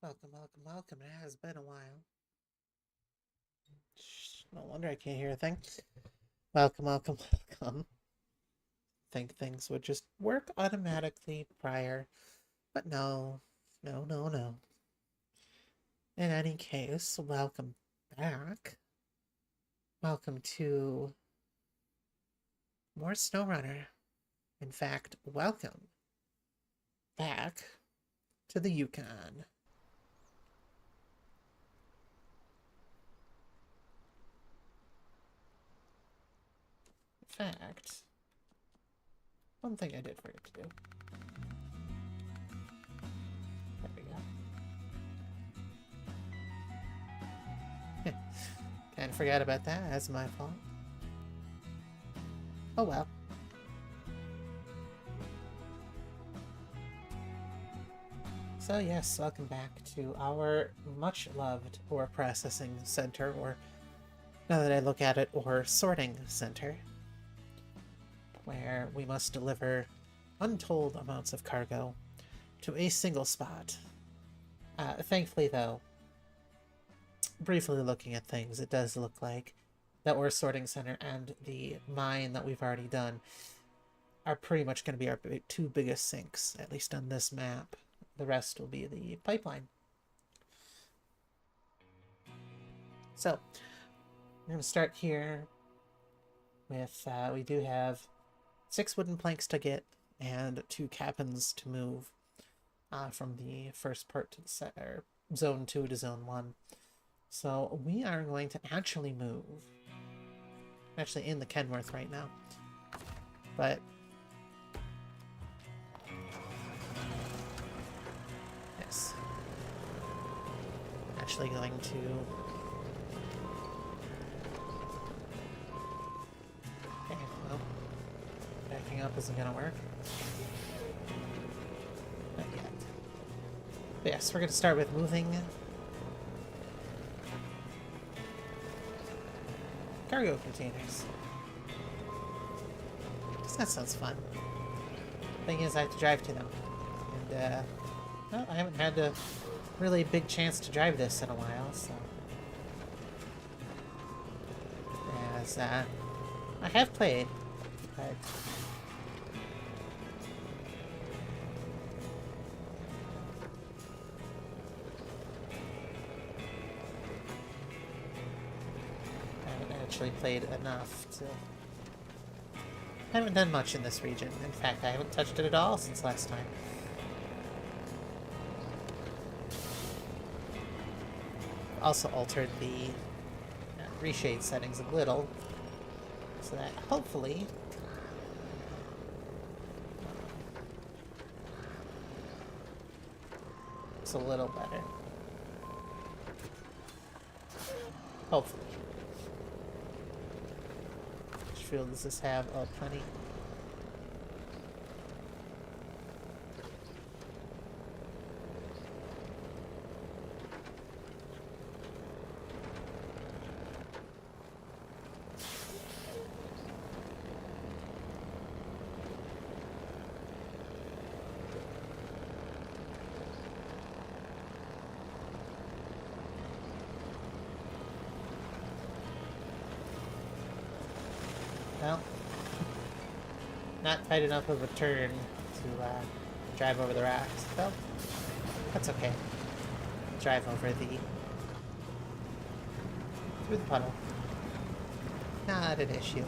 Welcome, welcome, welcome. It has been a while. No wonder I can't hear a thing. Welcome, welcome, welcome. Think things would just work automatically prior, but no, no, no, no. In any case, welcome back. Welcome to more SnowRunner. In fact, welcome back to the Yukon. In fact, one thing I did forget to do. There we go. Kinda forgot about that. That's my fault. Oh well. So yes, welcome back to our much-loved ore processing center, or now that I look at it, ore sorting center, where we must deliver untold amounts of cargo to a single spot. Thankfully, though, briefly looking at things, it does look like the ore sorting center and the mine that we've already done are pretty much going to be our two biggest sinks, at least on this map. The rest will be the pipeline. So, we're going to start here with, we do have 6 wooden planks to get and 2 cabins to move from the first part to the set, or zone 2 to zone 1. So we are going to actually move. I'm actually in the Kenworth right now. But yes. Actually going to okay, well, backing up isn't gonna work. Not yet. But yes, we're gonna start with moving cargo containers. That sounds fun. Thing is, I have to drive to them. And, well, I haven't had a really big chance to drive this in a while, so... As, I have played, but... I haven't actually played enough to... I haven't done much in this region. In fact, I haven't touched it at all since last time. Also altered the reshade settings a little, so that hopefully it's a little better. Hopefully. Which fuel does this have? Oh, plenty. Well, not tight enough of a turn to drive over the rocks. Well, that's okay. Drive over through the puddle. Not an issue.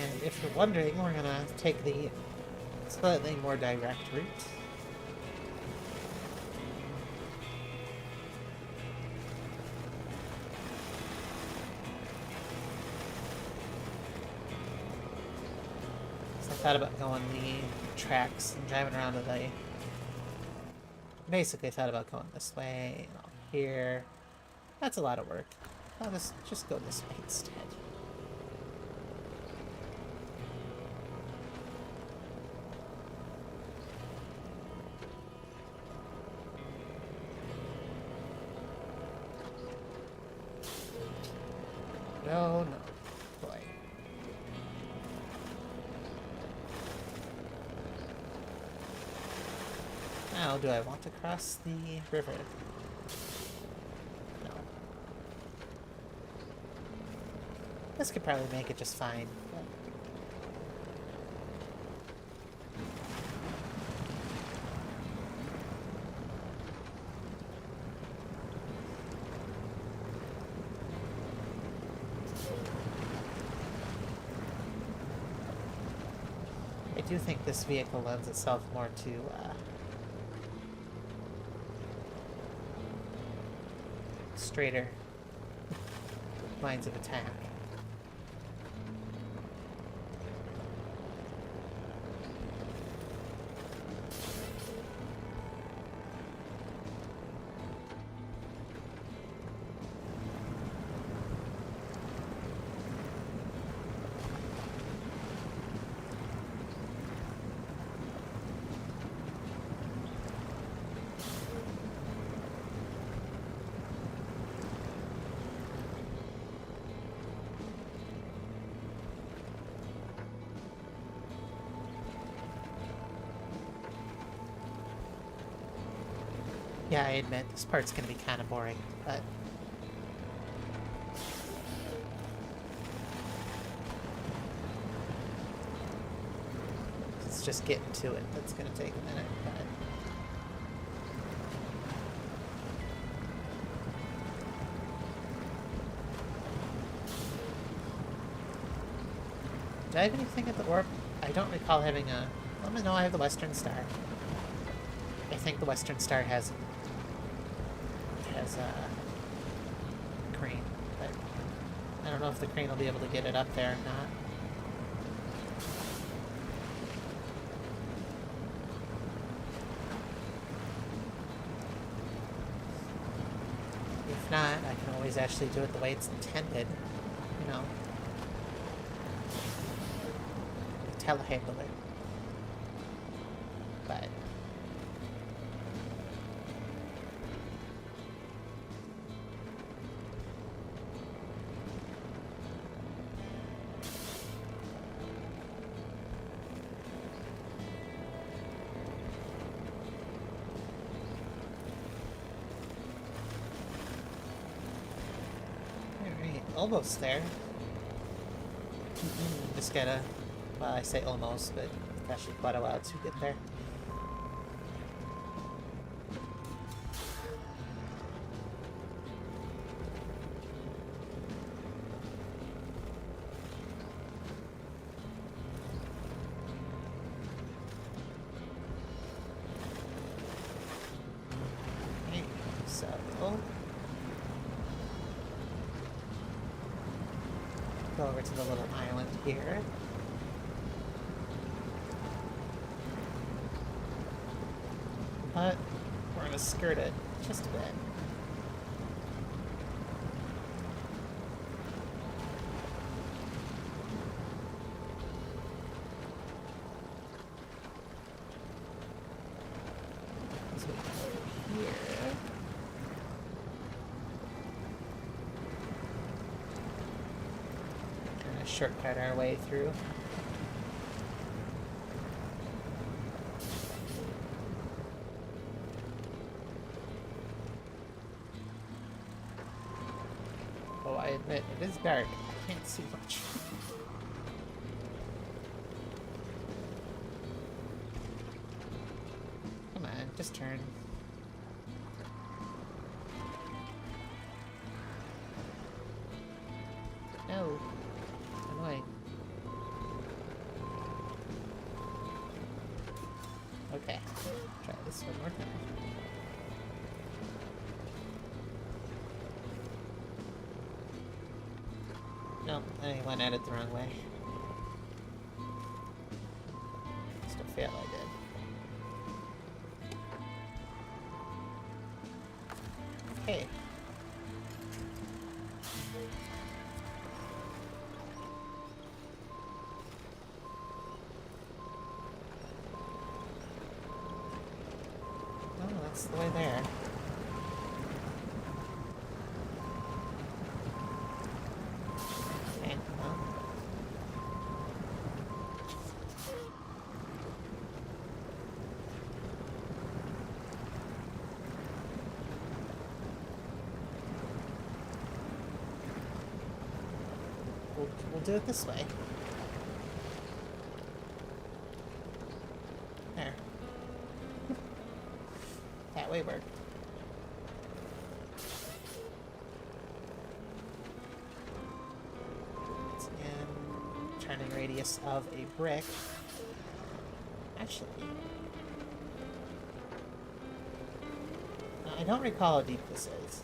And if you're wondering, we're gonna take the slightly more direct route. So I thought about going the tracks and driving around to the... Basically thought about going this way, and here. That's a lot of work. I'll just go this way instead. No, no. Boy. Now, do I want to cross the river? No. This could probably make it just fine. But... I do think this vehicle lends itself more to straighter lines of attack. Yeah, I admit, this part's gonna be kind of boring, but... It's just getting to it that's gonna take a minute, but... Do I have anything at the Orb? I don't recall having a... Let me know I have the Western Star. I think the Western Star has a crane, but I don't know if the crane will be able to get it up there or not. If not, I can always actually do it the way it's intended, you know. Telehandle it. But alright, almost there. Just gotta, well, I say almost, but it's actually quite a while to get there. Okay, so go over to the little island here. But we're gonna skirt it just a bit. So we go over here. Gonna shortcut our way through. Oh, I admit, it is dark. I can't see much. Come on, just turn. No. Annoying. Okay. Try this one more time. No, I went at it the wrong way. Still fail I did. Okay. Oh, that's the way there. we'll do it this way. There. That way worked. It's in turning radius of a brick. Actually, I don't recall how deep this is.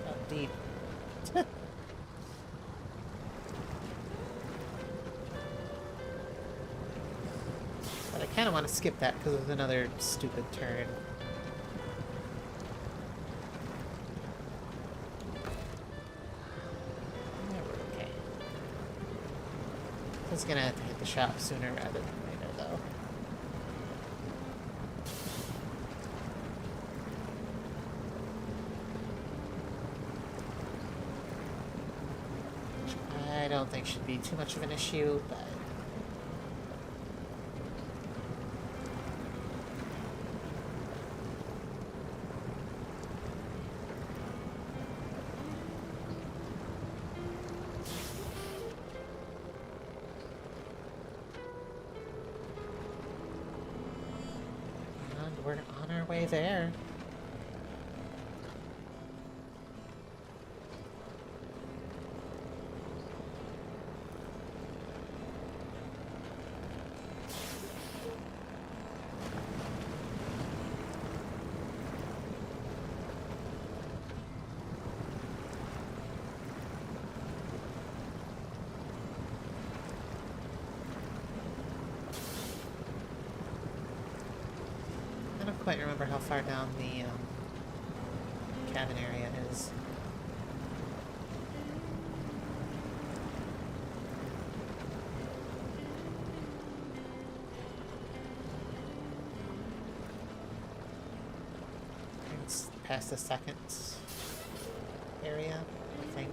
Oh, deep. But I kind of want to skip that because there's another stupid turn. Yeah, we're okay. I was gonna have to hit the shop sooner rather than later, though. Which I don't think should be too much of an issue, but... we're on our way there. I don't quite remember how far down the cabin area is. It's past the second area, I think.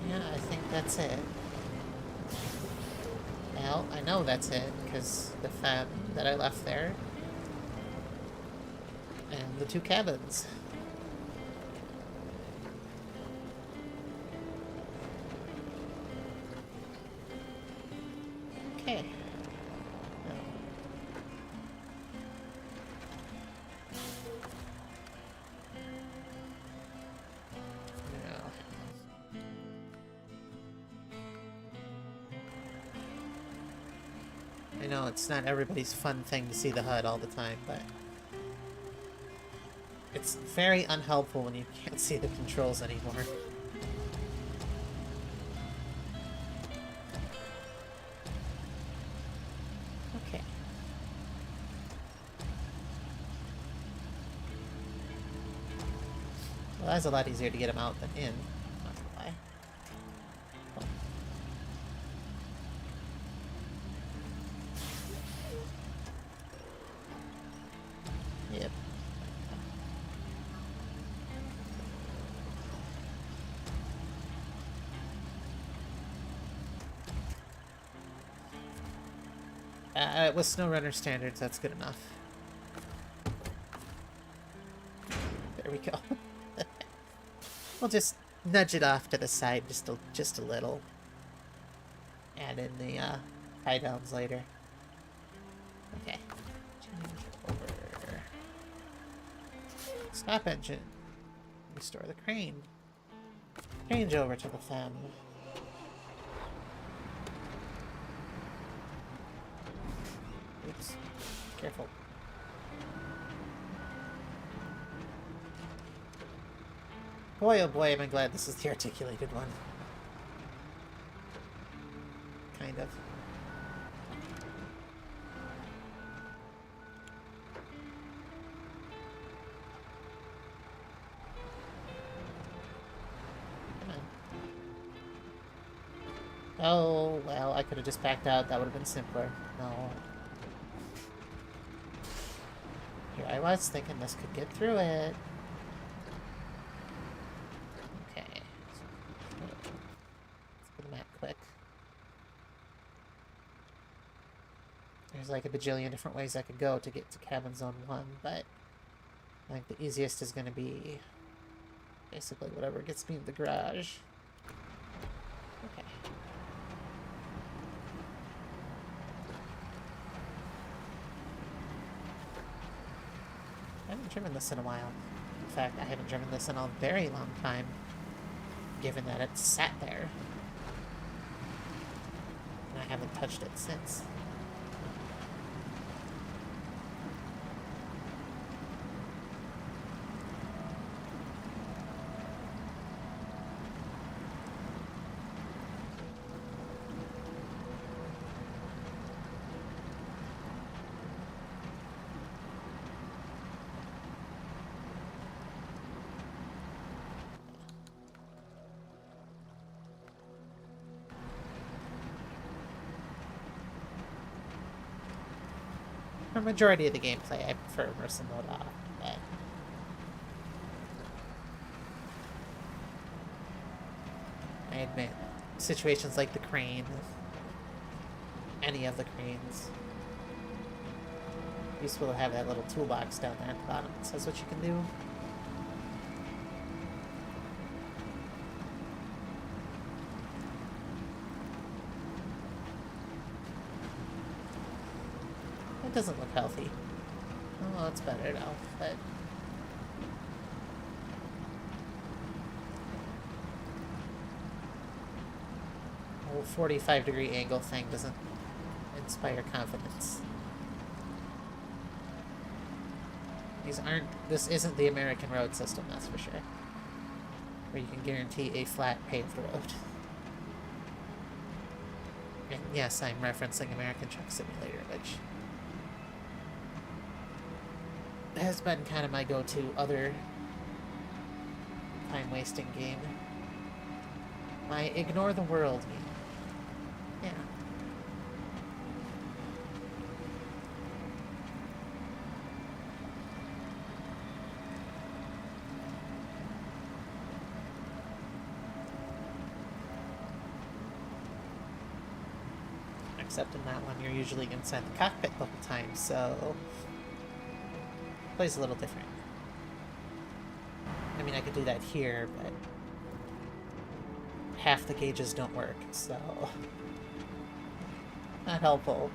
Yeah, I think that's it. Well, I know that's it, because the fab that I left there. And the two cabins. Okay. I know it's not everybody's fun thing to see the HUD all the time, but it's very unhelpful when you can't see the controls anymore. Okay. Well, that's a lot easier to get them out than in. Not gonna lie. Oh. Yep. With SnowRunner standards, that's good enough. There we go. We'll just nudge it off to the side just a little. Add in the tie downs later. Okay. Change over. Stop engine. Restore the crane. Change over to the fan. Oops. Careful. Boy, oh boy, am I glad this is the articulated one. Kind of. Come on. Oh, well, I could have just backed out. That would have been simpler. No. Here I was thinking this could get through it. There's like a bajillion different ways I could go to get to cabin zone 1, but I think the easiest is going to be basically whatever gets me in the garage. Okay. I haven't driven this in a while. In fact, I haven't driven this in a very long time, given that it sat there. And I haven't touched it since. For the majority of the gameplay, I prefer immersive mode off, but I admit, situations like the crane, any of the cranes, useful to have that little toolbox down there at the bottom that says what you can do. It doesn't look healthy. Oh, it's better now, but... the whole 45-degree angle thing doesn't inspire confidence. This isn't the American road system, that's for sure. Where you can guarantee a flat, paved road. And yes, I'm referencing American Truck Simulator, which has been kind of my go-to other time-wasting game. My ignore the world game. Yeah. Except in that one, you're usually inside the cockpit the whole time, so... plays a little different. I mean, I could do that here, but half the gauges don't work, so not helpful.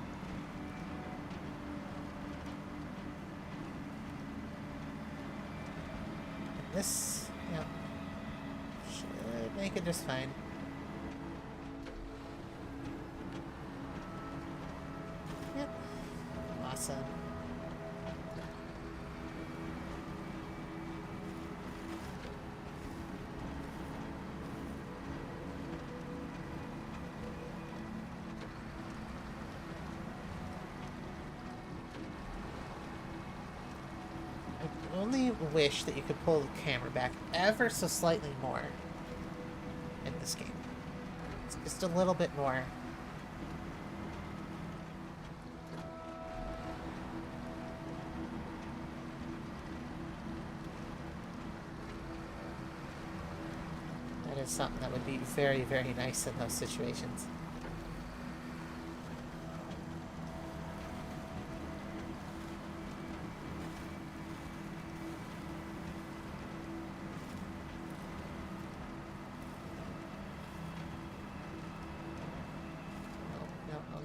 And this, yeah, should make it just fine. Yep, awesome. I only wish that you could pull the camera back ever so slightly more in this game. It's just a little bit more. That is something that would be very, very nice in those situations.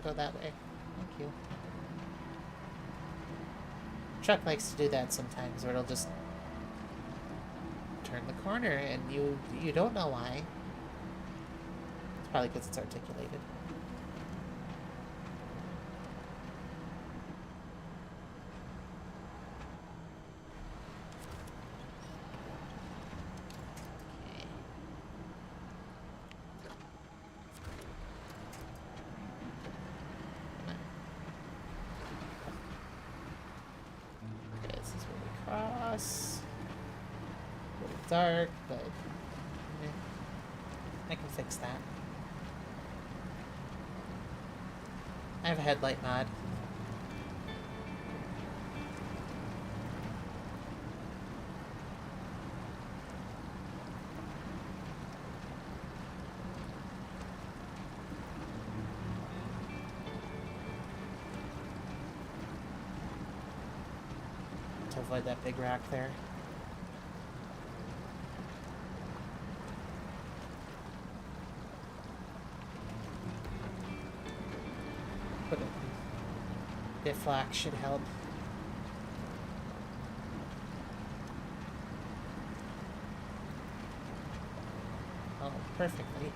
Go that way. Thank you. Truck likes to do that sometimes, where it'll just turn the corner and you don't know why. It's probably because it's articulated. Dark, but I can fix that. I have a headlight mod. to avoid that big rock there. But diff lock should help. Oh, perfectly.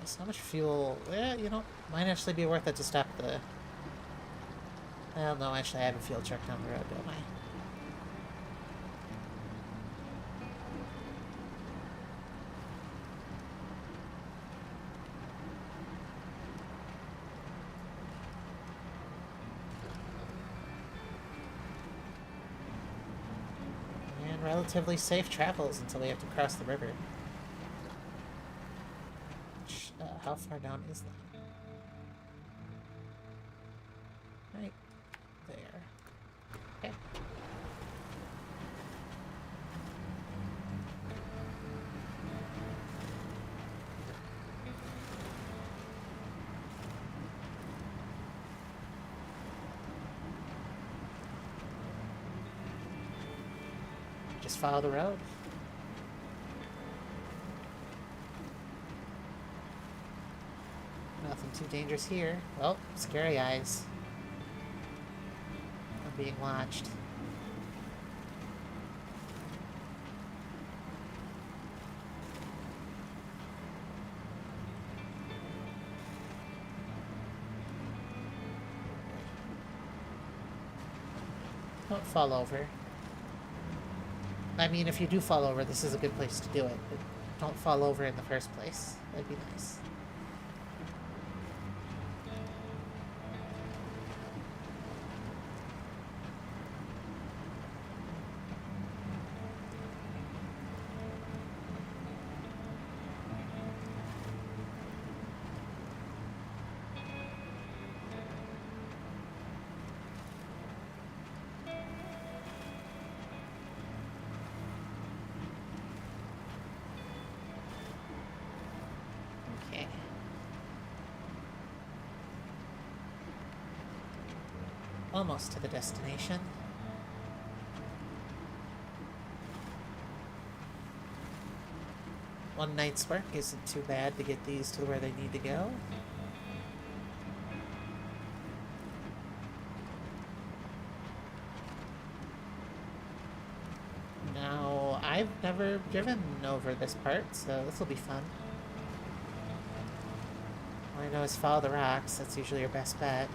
So much fuel. Yeah, you know, might actually be worth it to stop the... Well, no, actually I have a fuel truck down the road, don't I? And relatively safe travels until we have to cross the river. How far down is that? Right there. Okay. Just follow the road. Nothing too dangerous here. Well, scary eyes. I'm being watched. Don't fall over. I mean, if you do fall over, this is a good place to do it, but don't fall over in the first place. That'd be nice. Okay. Almost to the destination. One night's work isn't too bad to get these to where they need to go. Now, I've never driven over this part, so this will be fun. All I know is follow the rocks. That's usually your best bet.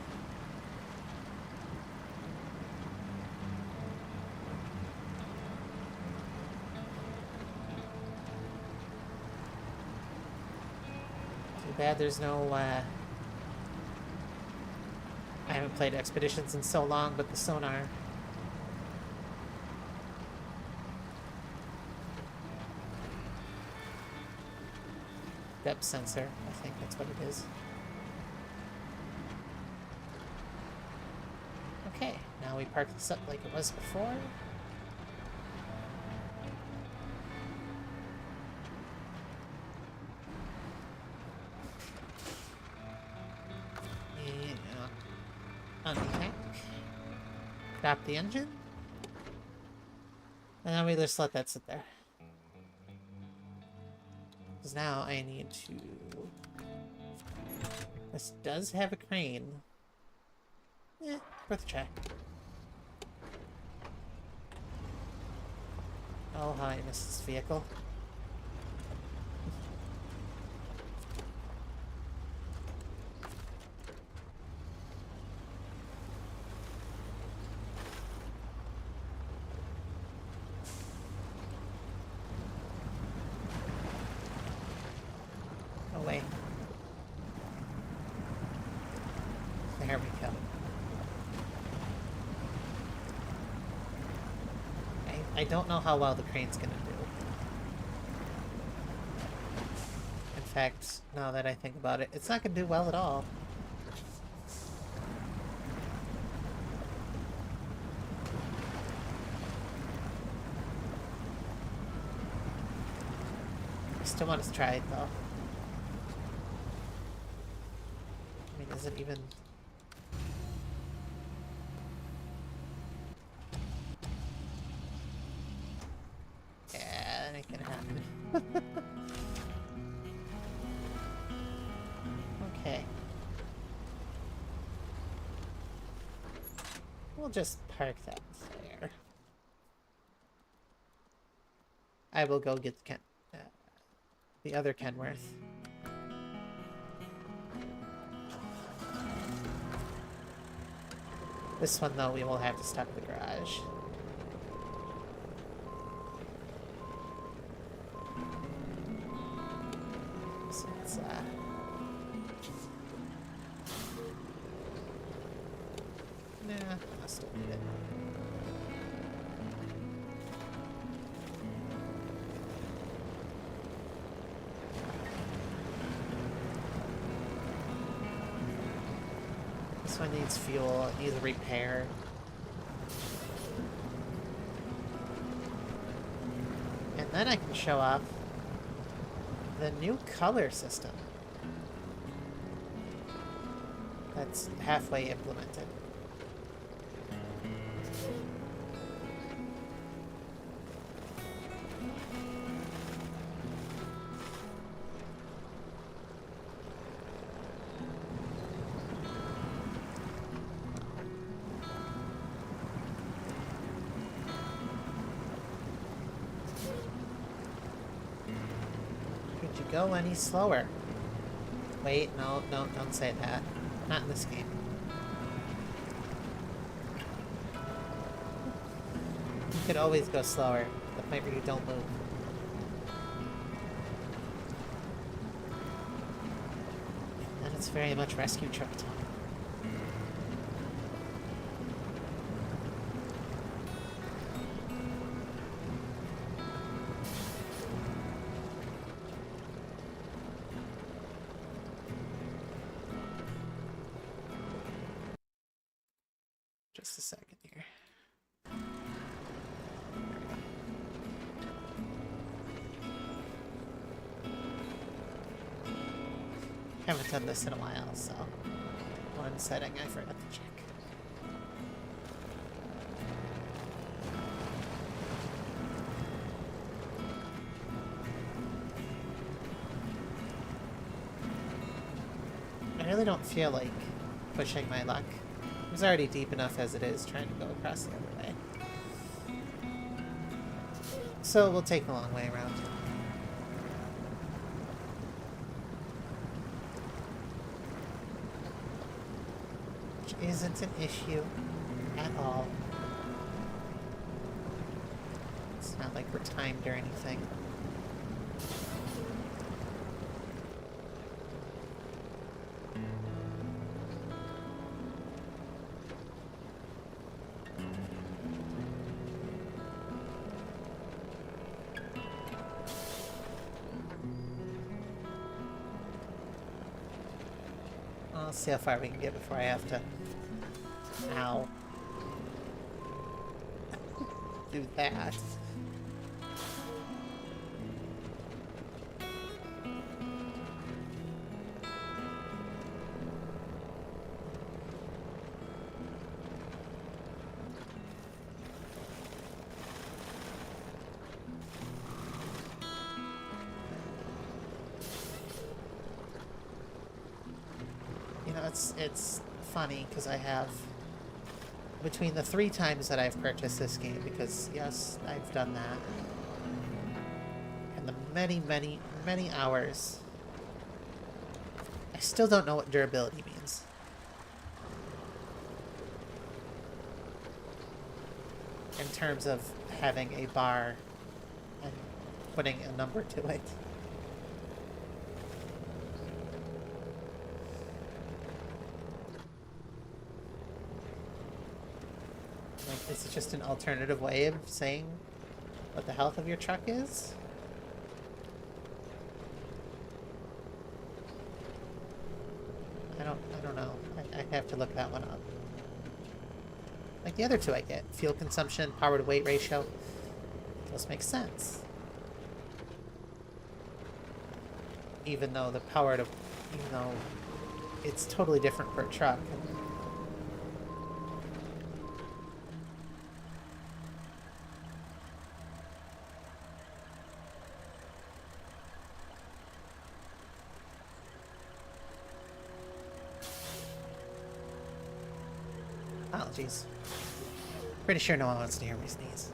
Too bad there's no, I haven't played Expeditions in so long, but the sonar. Depth sensor, I think that's what it is. Okay, now we park this up like it was before. Untank. Stop the engine. And then we just let that sit there. Because now I need to... This does have a crane. Eh, worth a check. Oh, how I miss this vehicle. Away. There we go. I don't know how well the crane's gonna do. In fact, now that I think about it, it's not gonna do well at all. I still want to try it though. I mean, is it even... Okay. We'll just park that there. I will go get the other Kenworth. This one, though, we will have to stop at the garage. So it's, nah, I'll still need it. This one needs fuel, it needs a repair. And then I can show off the new color system that's halfway implemented. Could you go any slower? Wait, no, don't say that. Not in this game. You could always go slower, the point where you don't move. And it's very much rescue truck time. Just a second here. Haven't done this in a while, so one setting I forgot to check. I really don't feel like pushing my luck. It was already deep enough as it is trying to go across the other way. So we'll take the long way around. Which isn't an issue at all. It's not like we're timed or anything. I'll see how far we can get before I have to... Ow. Do that. It's funny because I have, between the 3 times that I've purchased this game, because yes, I've done that, and the many hours, I still don't know what durability means. In terms of having a bar and putting a number to it. This is just an alternative way of saying what the health of your truck is. I don't know. I have to look that one up. Like the other 2 I get. Fuel consumption, power to weight ratio. Those make sense. Even though it's totally different per truck. Apologies. Pretty sure no one wants to hear me sneeze.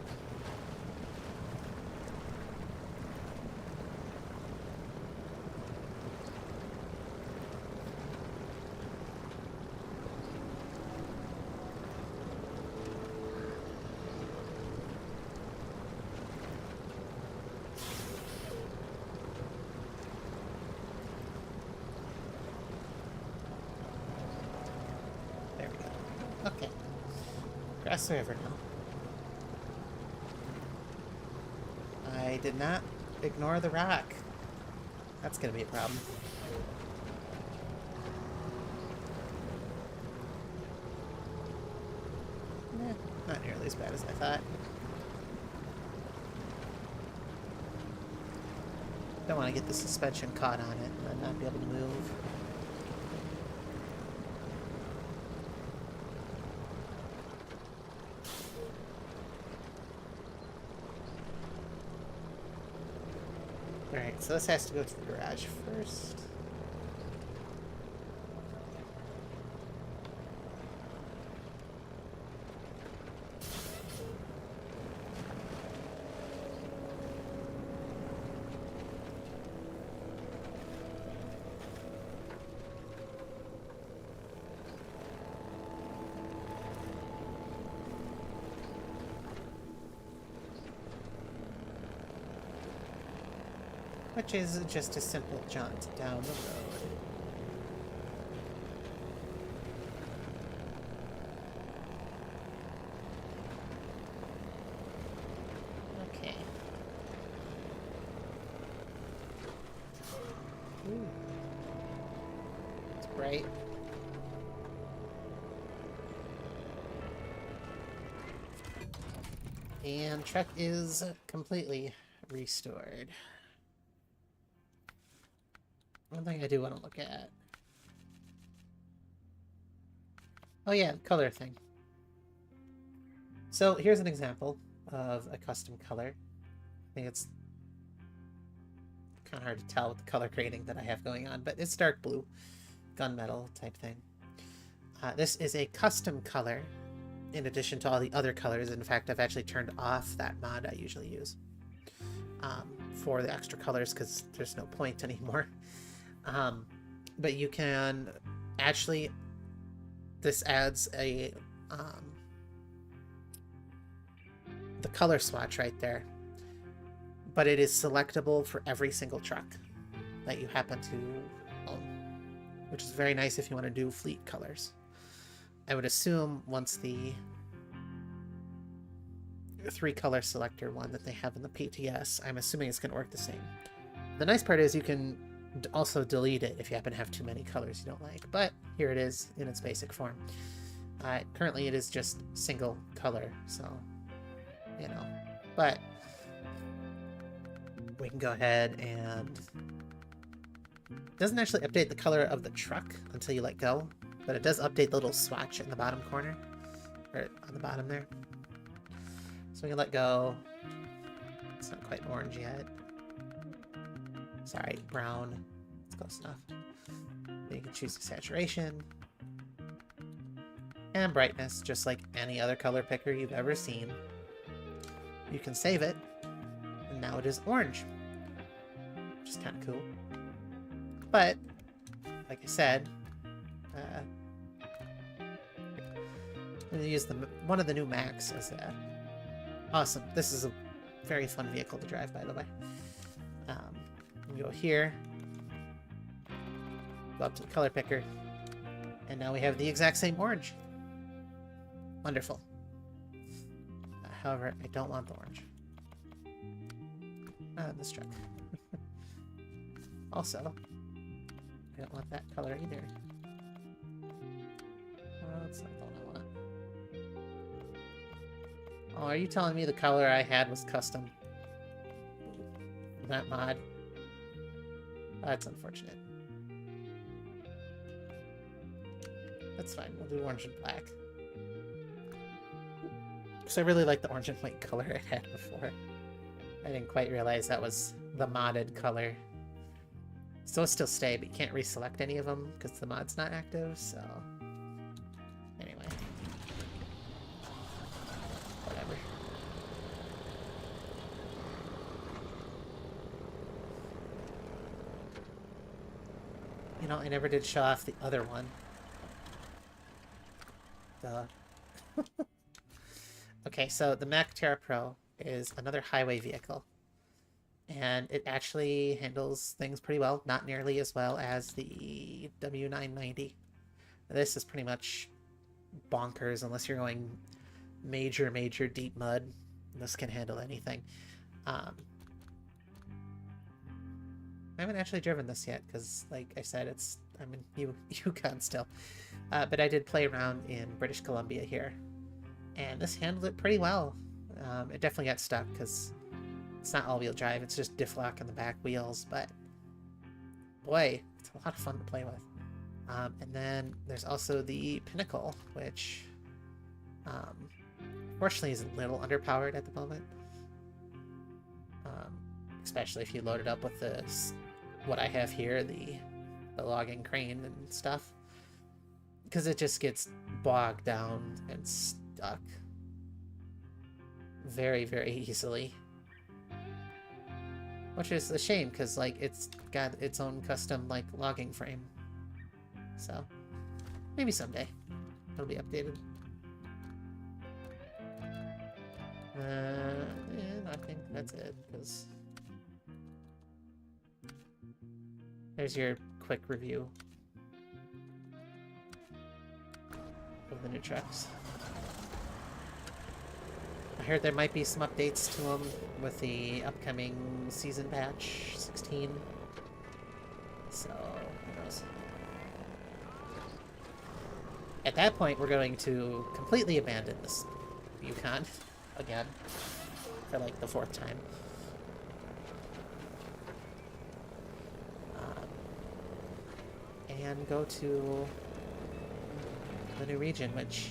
There we go. Okay. Cross the river now. I did not ignore the rock. That's gonna be a problem. Not nearly as bad as I thought. Don't want to get the suspension caught on it and not be able to move. Alright, so this has to go to the garage first. Which is just a simple jaunt down the road. Okay. Ooh. It's bright. And truck is completely restored. One thing I do want to look at. Oh yeah, color thing. So here's an example of a custom color. I think it's kind of hard to tell with the color grading that I have going on, but it's dark blue, gunmetal type thing. This is a custom color in addition to all the other colors. In fact, I've actually turned off that mod I usually use for the extra colors because there's no point anymore. But you can actually, this adds a the color swatch right there, but it is selectable for every single truck that you happen to own, which is very nice if you want to do fleet colors. I would assume once the 3-color selector one that they have in the PTS, I'm assuming it's going to work the same. The nice part is you can also delete it if you happen to have too many colors you don't like, but here it is in its basic form. Currently it is just single color, so you know, but we can go ahead and it doesn't actually update the color of the truck until you let go, but it does update the little swatch in the bottom corner, or on the bottom there. So we can let go. It's not quite orange yet. Sorry, brown. It's close enough. Then you can choose the saturation and brightness, just like any other color picker you've ever seen. You can save it, and now it is orange, which is kind of cool. But, like I said, I'm going to use one of the new Macs as a... Awesome. This is a very fun vehicle to drive, by the way. We go here, go up to the color picker, and now we have the exact same orange. Wonderful. However, I don't want the orange. This truck. Also, I don't want that color either. That's not the one I want. Oh, are you telling me the color I had was custom? That mod? That's unfortunate. That's fine, we'll do orange and black. Because I really like the orange and white color I had before. I didn't quite realize that was the modded color. So it'll still stay, but you can't reselect any of them because the mod's not active, so... Anyway. know, I never did show off the other one. Duh. Okay, so the Mack Terra Pro is another highway vehicle. And it actually handles things pretty well. Not nearly as well as the W990. This is pretty much bonkers unless you're going major deep mud. This can handle anything. I haven't actually driven this yet because, like I said, I'm in Yukon still. But I did play around in British Columbia here, and this handled it pretty well. It definitely got stuck because it's not all-wheel drive, it's just diff lock on the back wheels, but boy, it's a lot of fun to play with. And then there's also the Pinnacle, which fortunately is a little underpowered at the moment. Especially if you load it up with this, what I have here, the logging crane and stuff. Because it just gets bogged down and stuck very easily. Which is a shame, because, like, it's got its own custom, like, logging frame. So, maybe someday it'll be updated. I think that's it, because there's your quick review of the new trucks. I heard there might be some updates to them with the upcoming season patch 16. So, who knows? At that point, we're going to completely abandon this Yukon again for like the 4th time. And go to the new region, which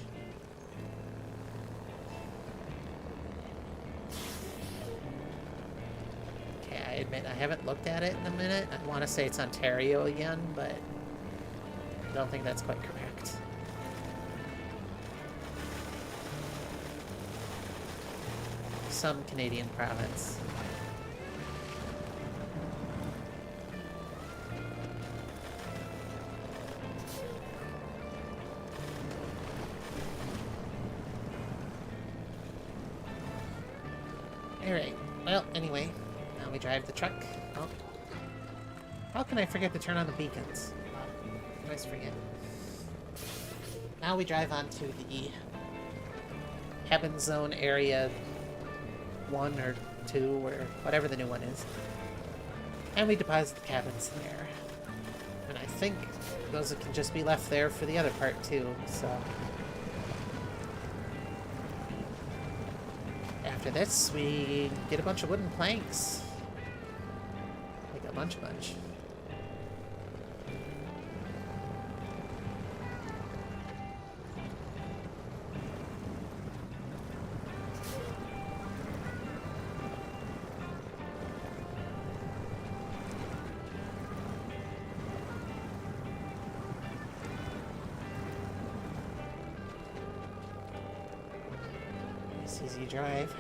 I admit I haven't looked at it in a minute. I want to say it's Ontario again, but I don't think that's quite correct. Some Canadian province. Alright, well, anyway. We drive the truck. Oh. How can I forget to turn on the beacons? I always forget. Now we drive on to the cabin zone area 1 or 2 or whatever the new one is. And we deposit the cabins there. And I think those can just be left there for the other part too, so. After this, we get a bunch of wooden planks. A bunch. It's easy drive.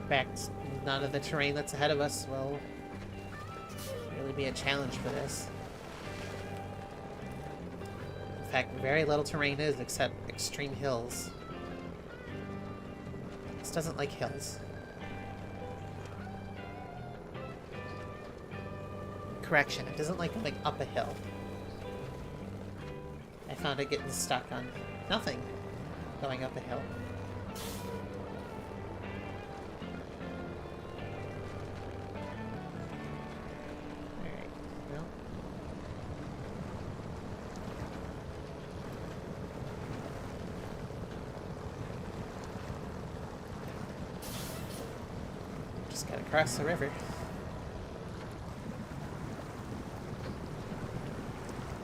In fact, none of the terrain that's ahead of us will really be a challenge for this. In fact, very little terrain is except extreme hills. This doesn't like hills. Correction, it doesn't like going up a hill. I found it getting stuck on nothing going up a hill. Gotta cross the river.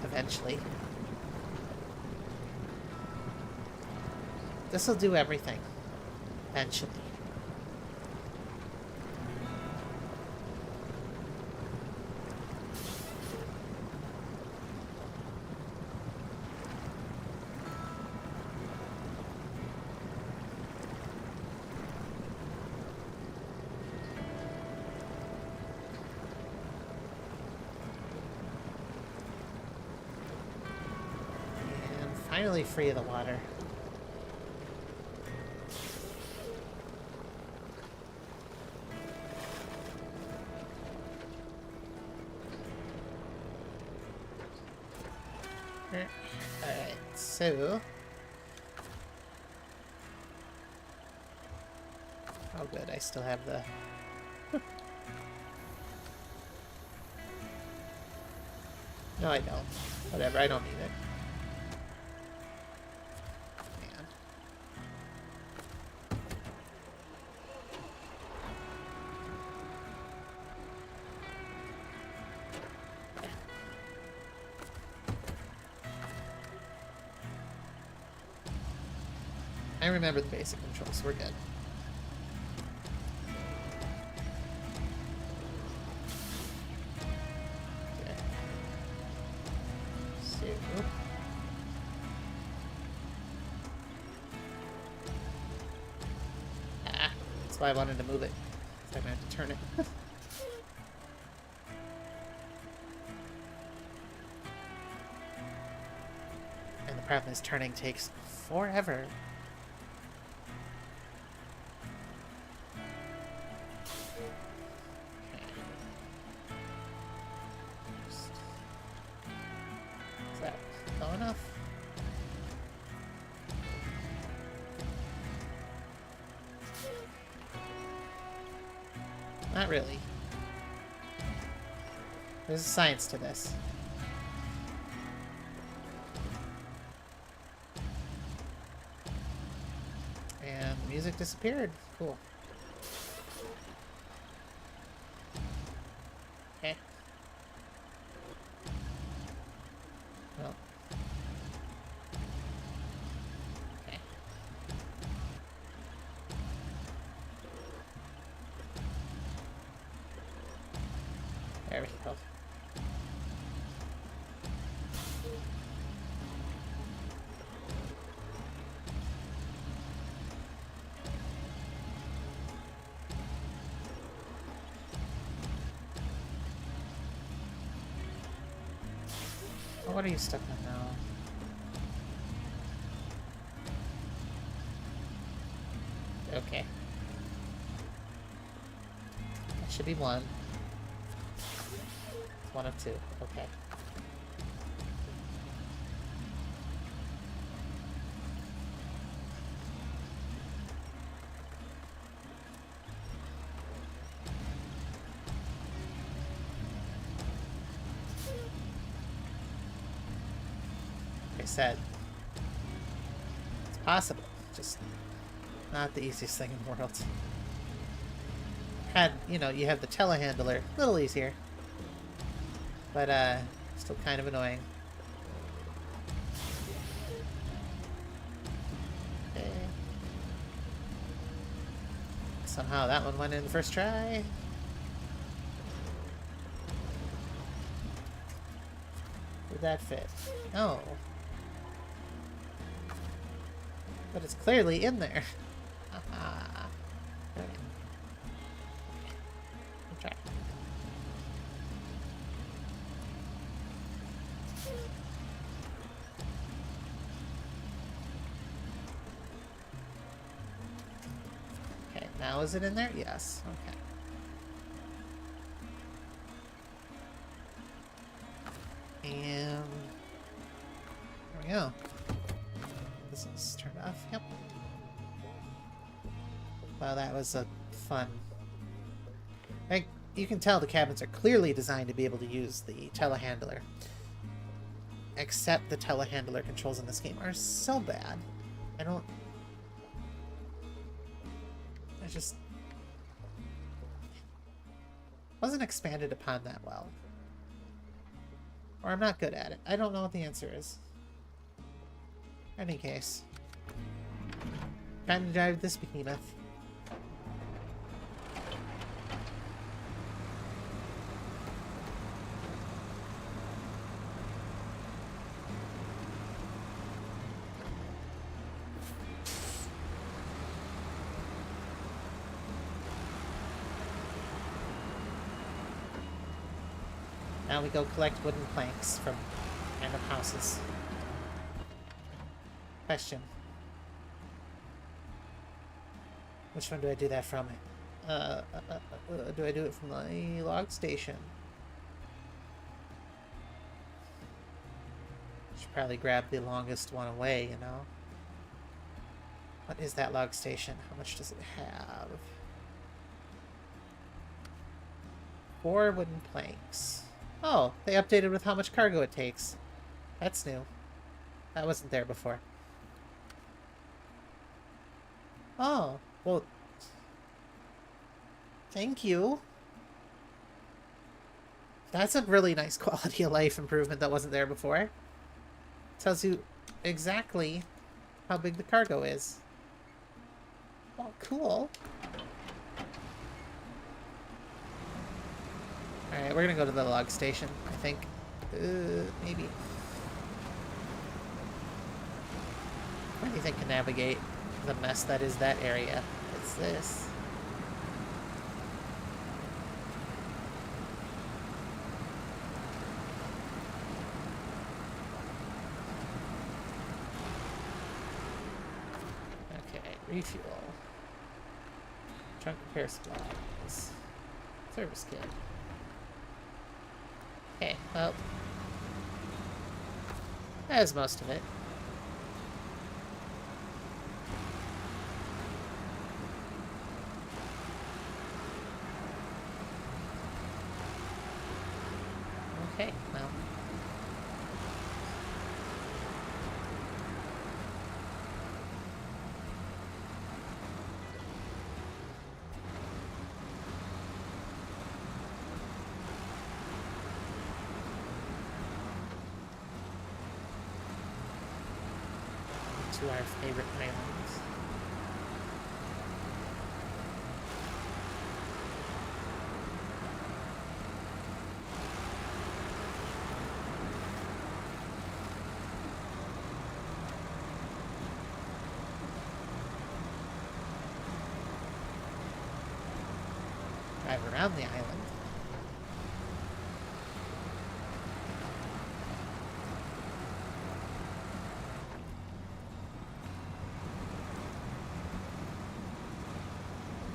Eventually. This'll do everything. Eventually. Finally free of the water. Alright, so... Oh good, I still have the... No, I don't. Whatever, I don't need it. Man. I remember the basic controls, so we're good. That's why I wanted to move it. So I'm going to have to turn it. And the problem is turning takes forever. Is that low enough? Not really. There's a science to this. And the music disappeared. Cool. Okay. Well. Okay. There we go. Oh, what are you stuck on now? Okay. That should be one. It's one of two. Okay. Like I said, it's possible. Just not the easiest thing in the world. Had, you know, you have the telehandler, a little easier. But, still kind of annoying. Okay. Somehow that one went in the first try. Did that fit? No. But it's clearly in there. Haha. Okay. I'll try. Okay, now is it in there? Yes. Okay. And there we go. This is turned off. Yep. Well, that was a fun. You can tell the cabins are clearly designed to be able to use the telehandler. Except the telehandler controls in this game are so bad. I just wasn't expanded upon that well. Or I'm not good at it. I don't know what the answer is. In any case. Time to drive this behemoth. Now we go collect wooden planks from random houses. question. Which one do I do that from? Do I do it from the log station? Should probably grab the longest one away, you know? What is that log station? How much does it have? 4 wooden planks. Oh, they updated with how much cargo it takes. That's new. That wasn't there before. Oh, well, thank you. That's a really nice quality of life improvement that wasn't there before. Tells you exactly how big the cargo is. Oh, cool. Alright, we're gonna go to the log station, I think. Maybe. Anything can navigate the mess that is that area. It's this. Okay, refuel. Trunk repair supplies. Service kit. Okay, well. That is most of it. Okay, well. To our favorite islands. Drive around the island.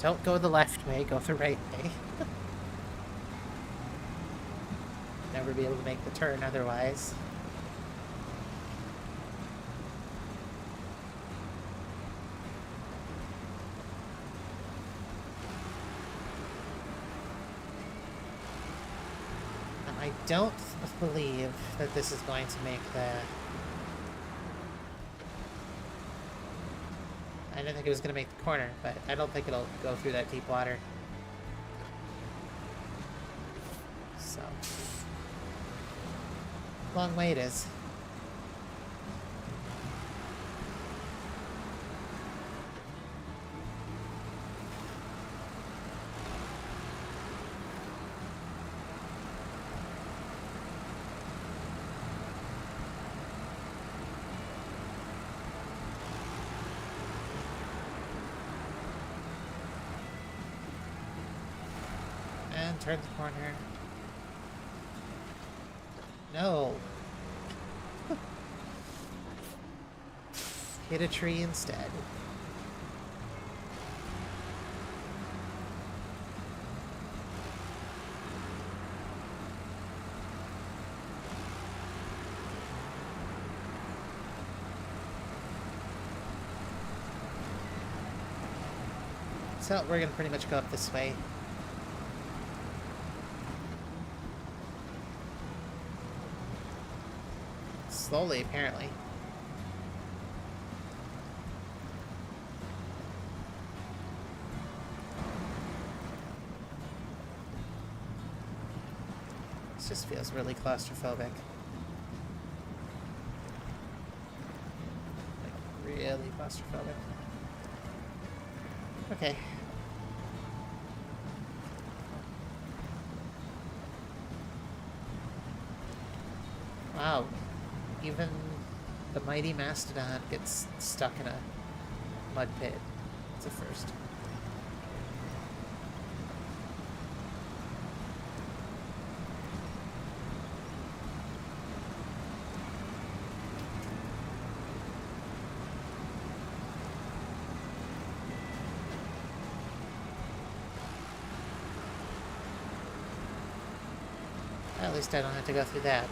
Don't go the left way, go the right way. Never be able to make the turn otherwise. I don't believe that this is going to make the... I didn't think it was going to make the corner, but I don't think it'll go through that deep water. So... long way it is. And turn the corner. No. Hit a tree instead. So we're gonna pretty much go up this way. Slowly, apparently. This just feels really claustrophobic. Like, really claustrophobic. Okay. Wow. Even the mighty mastodon gets stuck in a mud pit. It's a first. Well, at least I don't have to go through that.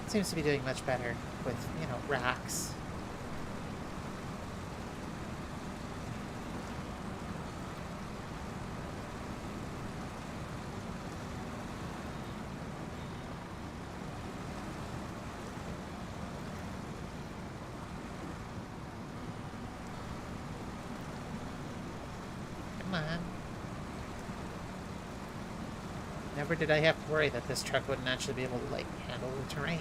Seems to be doing much better with, you know, rocks. Come on. Never did I have to worry that this truck wouldn't actually be able to, like, handle the terrain.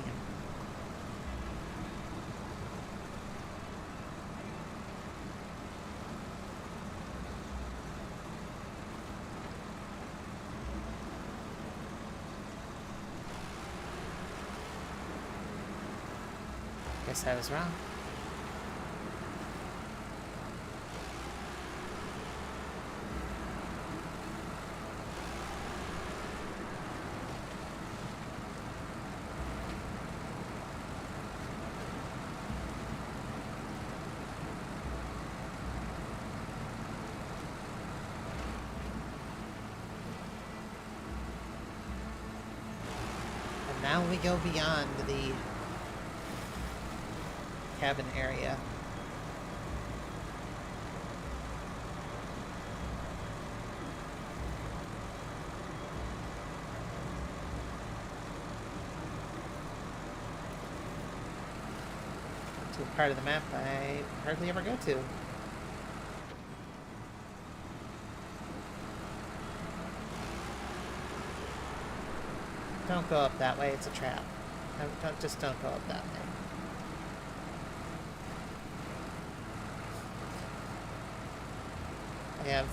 Guess I was wrong. And now we go beyond the cabin area. To a part of the map I hardly ever go to. Don't go up that way, it's a trap. Just don't go up that way. I have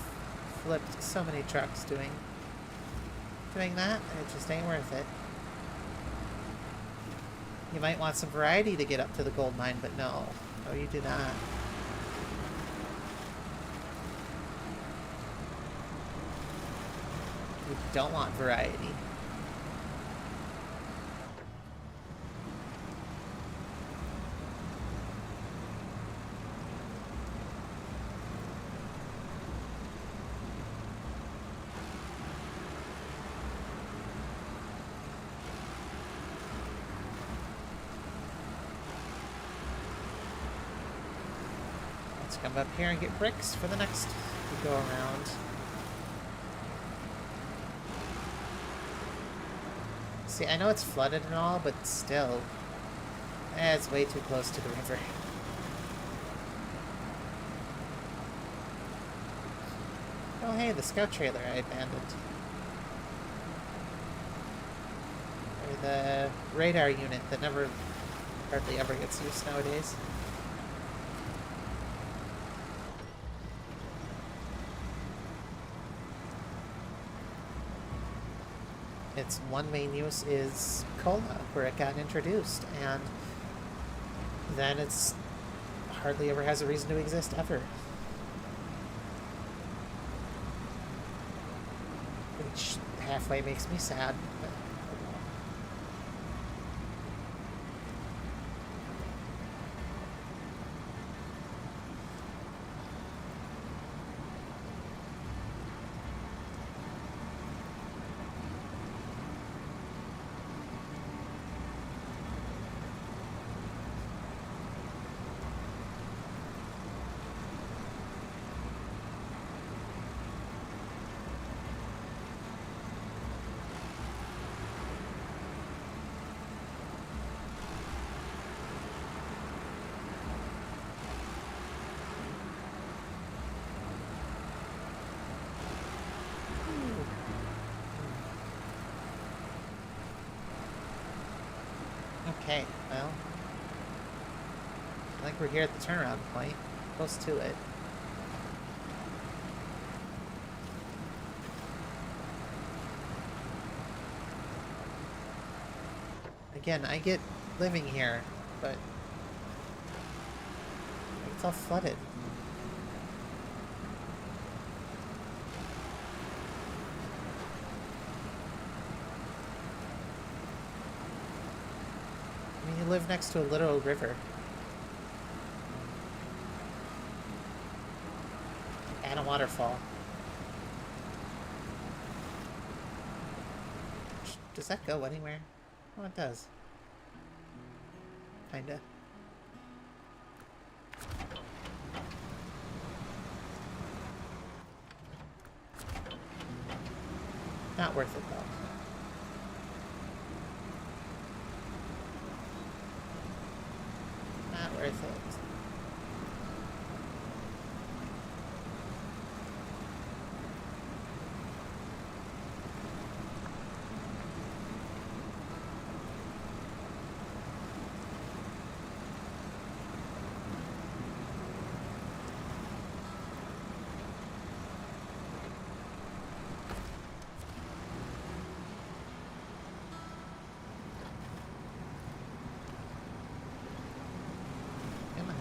flipped so many trucks doing that, and it just ain't worth it. You might want some variety to get up to the gold mine, but no. No, you do not. You don't want variety. Let's come up here and get bricks for the next go around. See, I know it's flooded and all, but still. It's way too close to the river. Oh hey, the scout trailer I abandoned. Or the radar unit that hardly ever gets used nowadays. Its one main use is cola, where it got introduced, and then it's hardly ever has a reason to exist ever. Which halfway makes me sad, but okay, well, I think we're here at the turnaround point, close to it. Again, I get living here, but It's all flooded. I mean, you live next to a literal river. And a waterfall. Does that go anywhere? Oh, it does. Kinda. Not worth it, though. Not worth it. Come on.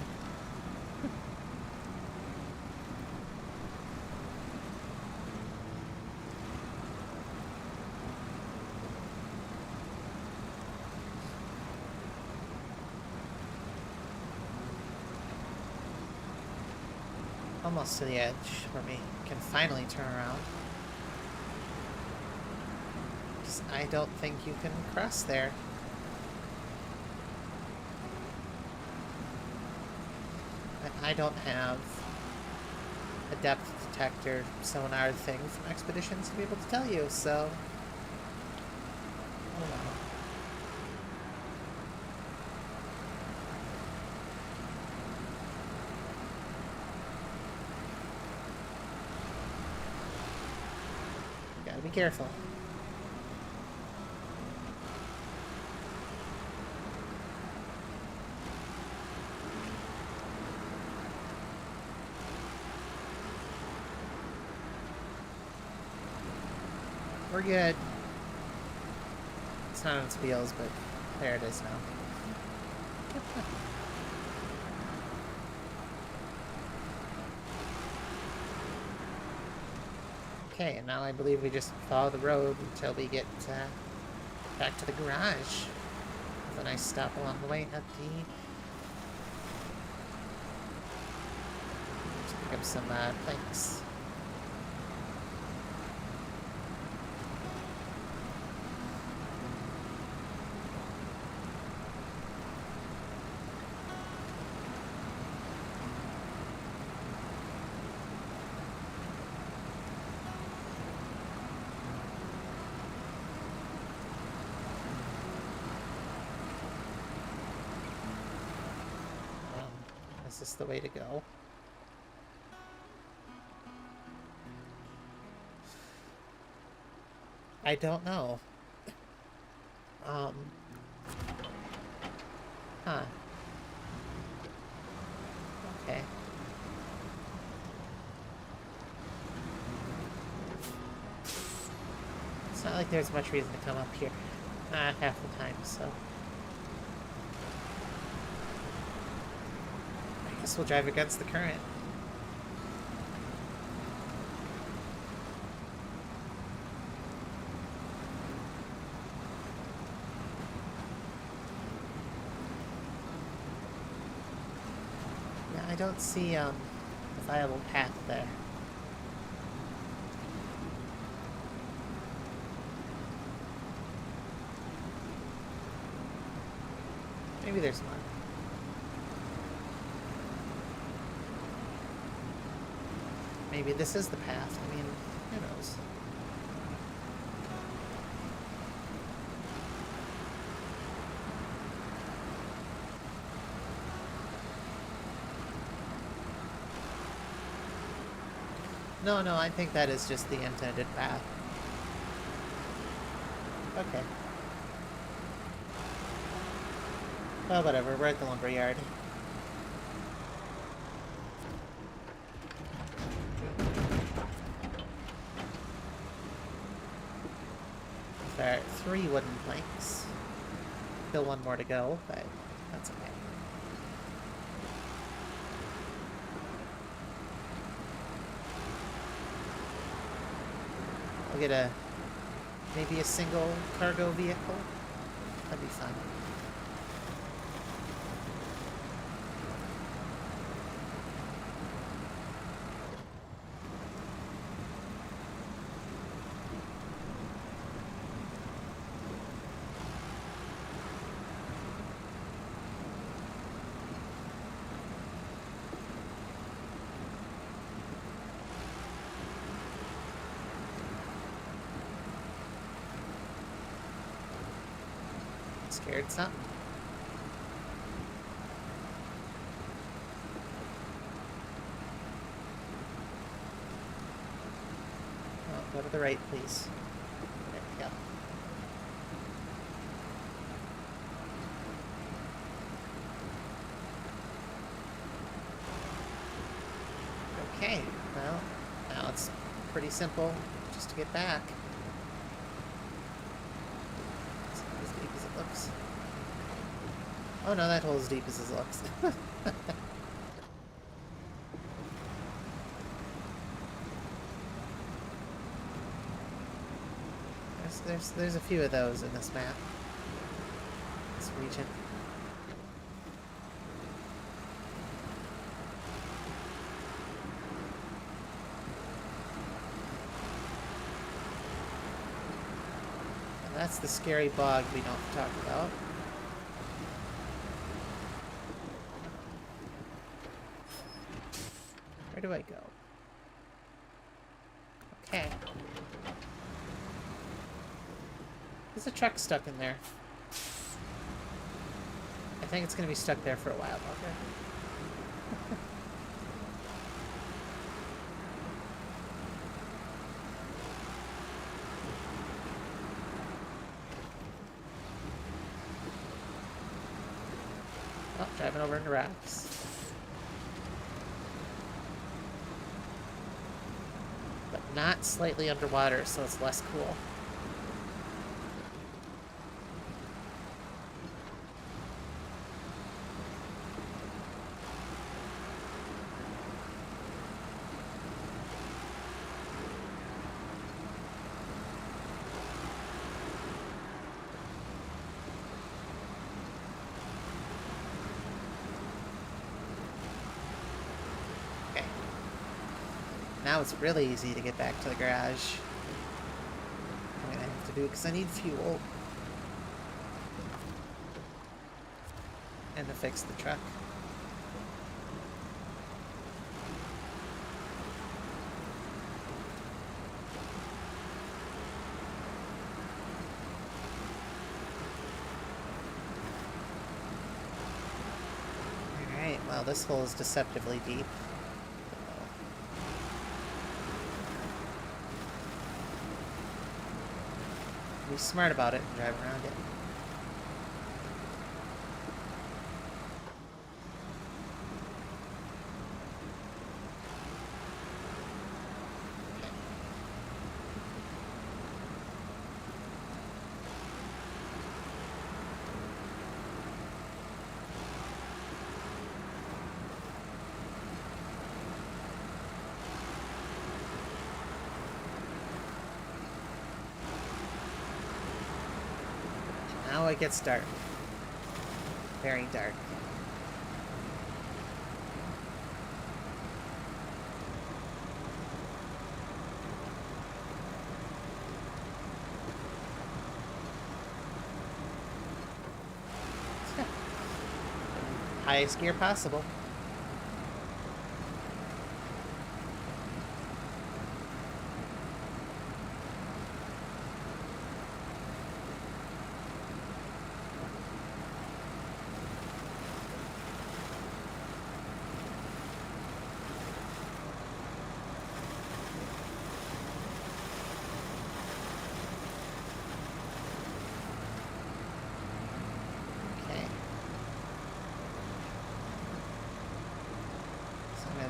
Almost to the edge where we can finally turn around. Just, I don't think you can cross there. I don't have a depth detector sonar thing from Expeditions to be able to tell you, so... I don't know. Gotta be careful. We're good. It's not on its wheels, but there it is now. Okay, and now I believe we just follow the road until we get back to the garage. With a nice stop along the way at the... Let's pick up some planks. Is this the way to go? I don't know. Huh. Okay. It's not like there's much reason to come up here. Half the time, so... I guess we'll drive against the current. Yeah, I don't see a viable path there. Maybe there's one. Maybe this is the path. I mean, who knows? No, I think that is just the intended path. Okay. Well, whatever. We're at the lumberyard. There are 3 wooden planks. Still 1 more to go, but that's okay. We'll get maybe a single cargo vehicle. That'd be fun. Scared something. Oh, go to the right, please. There we go. Okay, well, now it's pretty simple just to get back. It's not as deep as it looks. Oh no, that hole is as deep as it looks. there's a few of those in this map. This region. And that's the scary bog we don't talk about. Where do I go? Okay. There's a truck stuck in there. I think it's gonna be stuck there for a while longer. Oh, driving over into rocks. But not slightly underwater, so it's less cool. Now it's really easy to get back to the garage. I'm gonna have to do it because I need fuel. And to fix the truck. Alright, well this hole is deceptively deep. Be smart about it and drive around it. Now it gets dark. Very dark. Highest gear possible.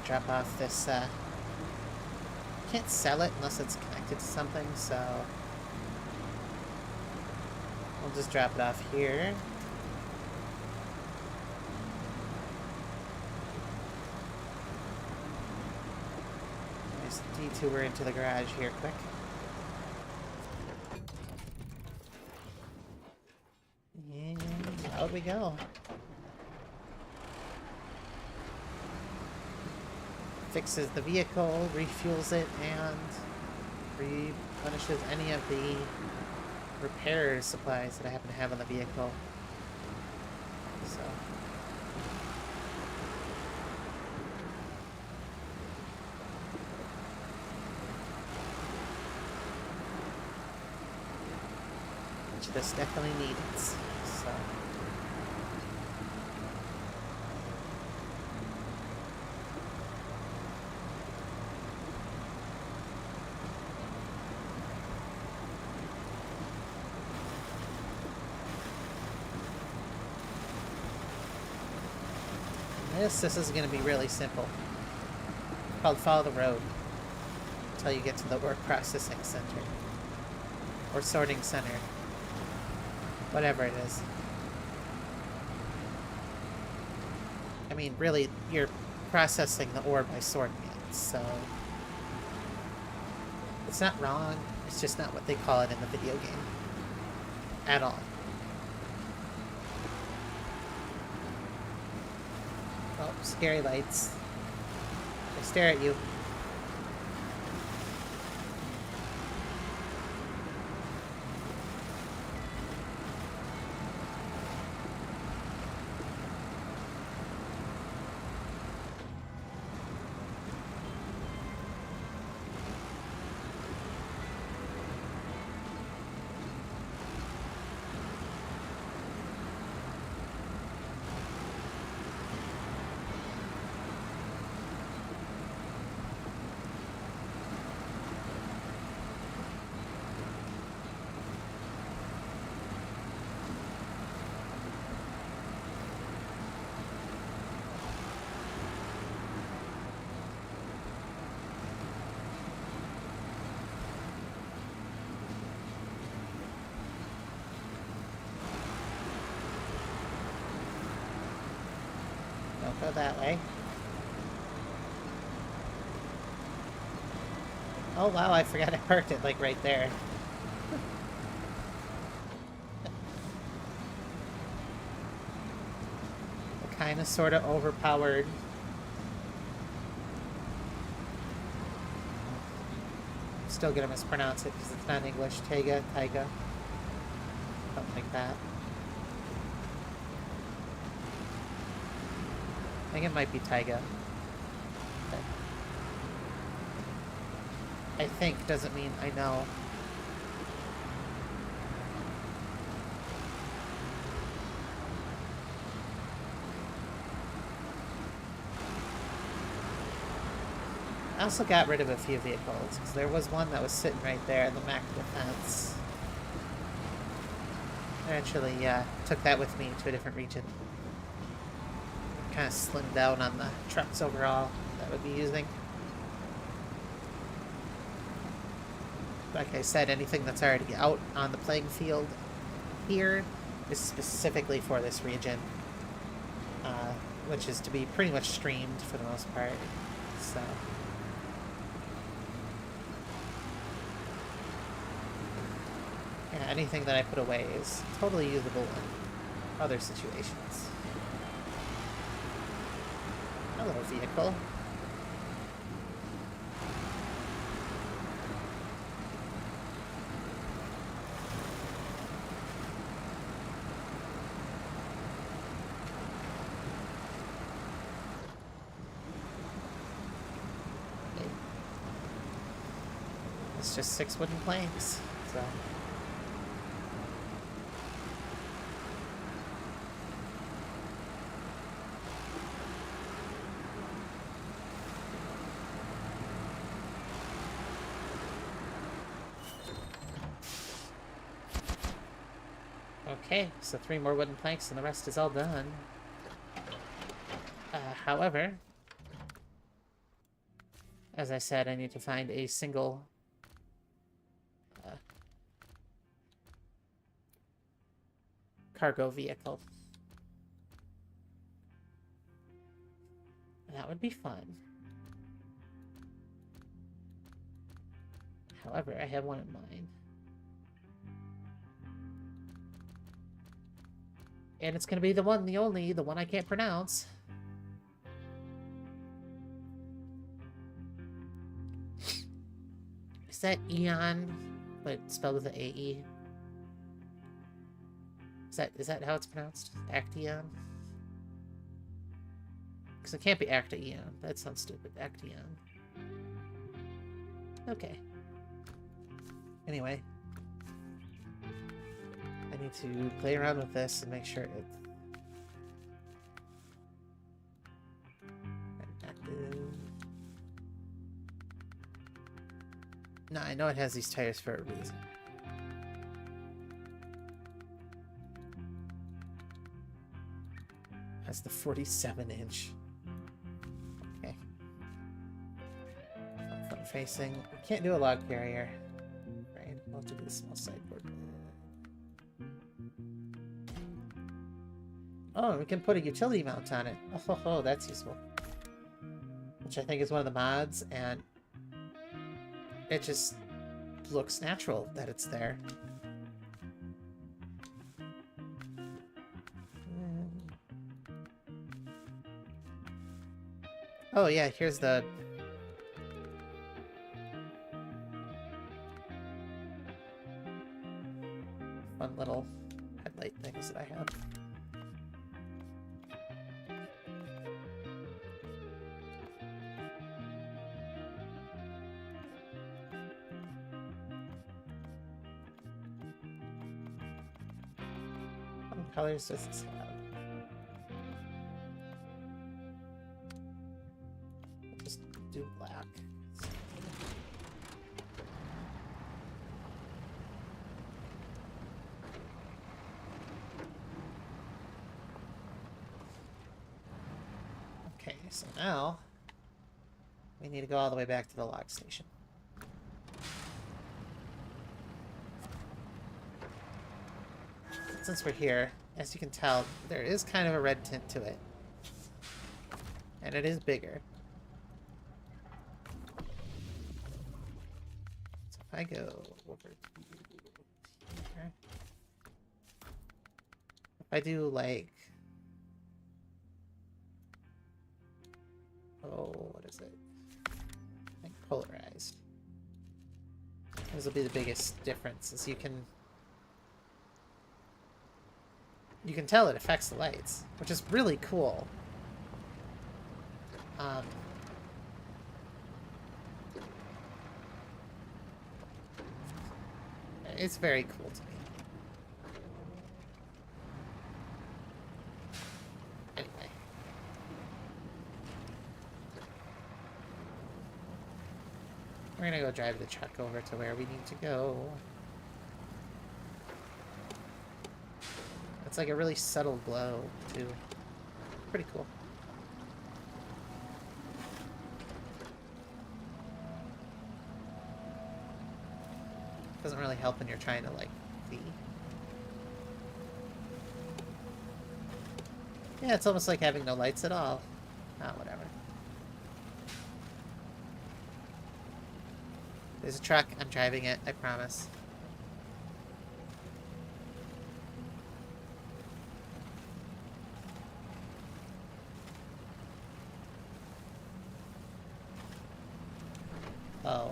Drop off this, can't sell it unless it's connected to something, so we'll just drop it off here. Just detour into the garage here quick. out we go. Fixes the vehicle, refuels it, and replenishes any of the repair supplies that I happen to have on the vehicle. So. Which this definitely needs, so. This is going to be really simple. It's called Follow the Road until you get to the Work Processing Center. Or Sorting Center. Whatever it is. I mean, really, you're processing the ore by sorting it, so... It's not wrong, it's just not what they call it in the video game. At all. Oh, scary lights. They stare at you. Go that way. Oh wow, I forgot I parked it like right there. Kind of sort of overpowered. Still gonna mispronounce it because it's not English. Taiga. Something like that. I think it might be Taiga. I think doesn't mean I know. I also got rid of a few vehicles, because there was one that was sitting right there in the Mac Defense. I actually took that with me to a different region. Kind of slimmed down on the trucks overall that I would be using. Like I said, anything that's already out on the playing field here is specifically for this region, which is to be pretty much streamed for the most part. So. Yeah, anything that I put away is totally usable in other situations. Hello, vehicle. Okay. It's just 6 wooden planks, so... Okay, so 3 more wooden planks and the rest is all done. However, as I said, I need to find a single cargo vehicle. That would be fun. However, I have one in mind. And it's gonna be the one, the only, the one I can't pronounce. Is that Eon, but spelled with an A-E? Is that how it's pronounced? Acteon? Because it can't be Acteon. That sounds stupid. Acteon. Okay. Anyway. I need to play around with this and make sure it's active. No, I know it has these tires for a reason. Has the 47-inch. Okay. Front facing. We can't do a log carrier. Right. We'll have to do the small sideboard. Oh, we can put a utility mount on it. Oh, that's useful. Which I think is one of the mods, and it just looks natural that it's there. Oh yeah, here's the... fun little headlight things that I have. What colors does this have? Just do black. Okay, so now we need to go all the way back to the log station. Since we're here, as you can tell, there is kind of a red tint to it. And it is bigger. So if I go over to here, if I do like, oh, what is it? I think polarized. This will be the biggest difference, is you can tell it affects the lights, which is really cool. It's very cool to me. Anyway. We're gonna go drive the truck over to where we need to go. It's like a really subtle glow, too. Pretty cool. Doesn't really help when you're trying to, like, see. Yeah, it's almost like having no lights at all. Ah, whatever. There's a truck. I'm driving it, I promise. Oh.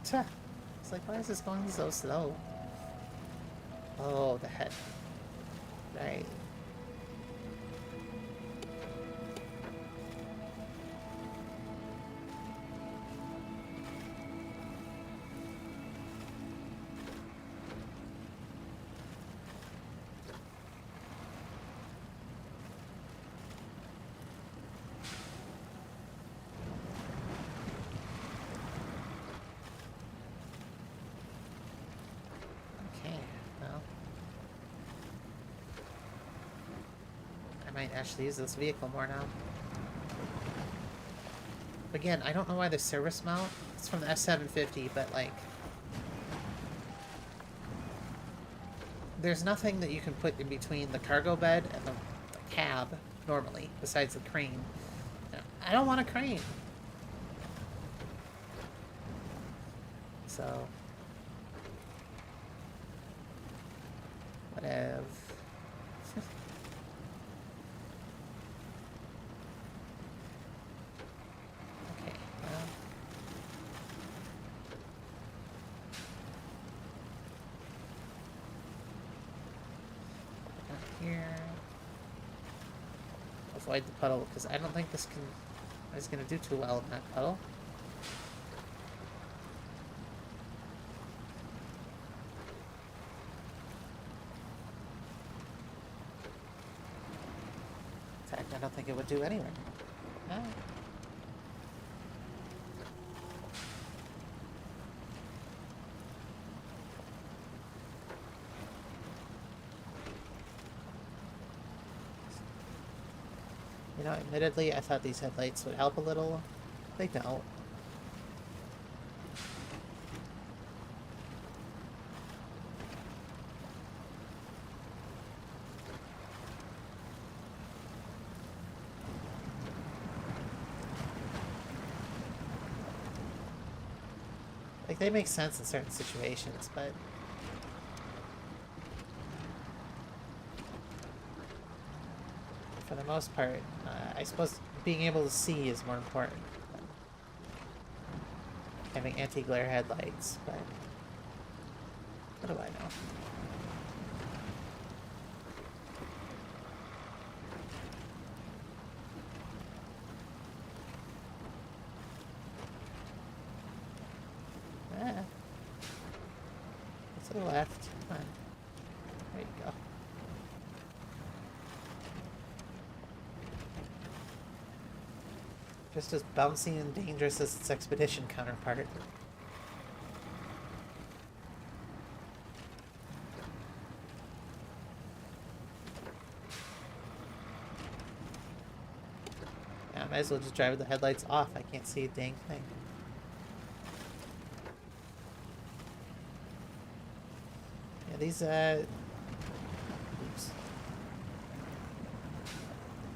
Tuh. It's like, why is this going so slow? Oh, the head. Right. Might actually use this vehicle more now. Again, I don't know why the service mount, it's from the F750, but like, there's nothing that you can put in between the cargo bed and the cab normally, besides the crane. I don't want a crane. So, whatever. here. Avoid the puddle, because I don't think this is going to do too well in that puddle. In fact, I don't think it would do anywhere. No. You know, admittedly, I thought these headlights would help a little. They don't. Like, they make sense in certain situations, but... for the most part, I suppose being able to see is more important than having anti-glare headlights, but what do I know? To the left. Come on. There you go. Just as bouncy and dangerous as its expedition counterpart. Yeah, I might as well just drive with the headlights off. I can't see a dang thing. Yeah, these, oops.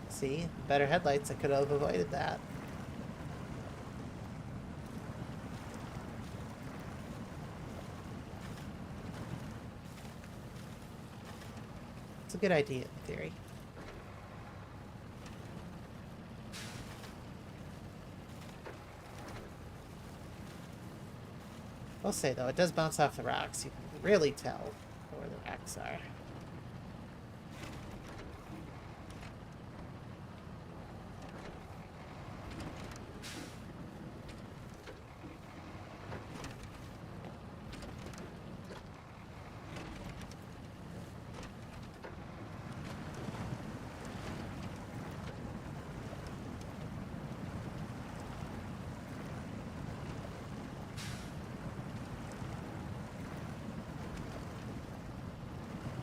See? Better headlights, I could have avoided that. It's a good idea in theory. I'll say though, it does bounce off the rocks. You can really tell where the rocks are.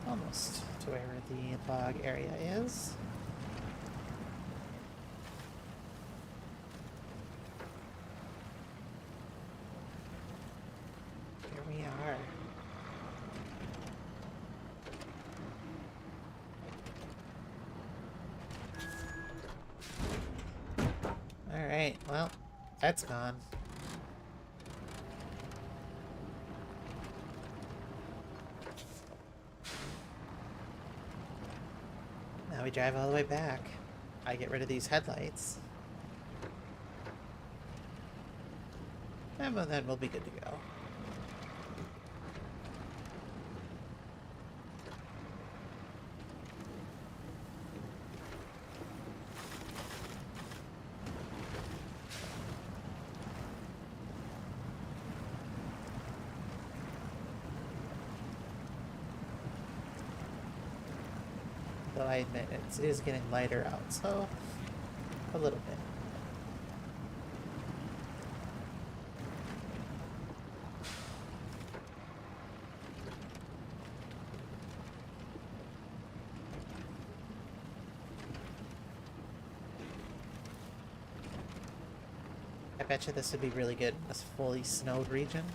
Almost to where the bog area is. Here we are. Alright, well, that's gone. Now we drive all the way back. I get rid of these headlights. And then we'll be good to go. Though I admit it is getting lighter out, so a little bit. I bet you this would be really good in this fully snowed region.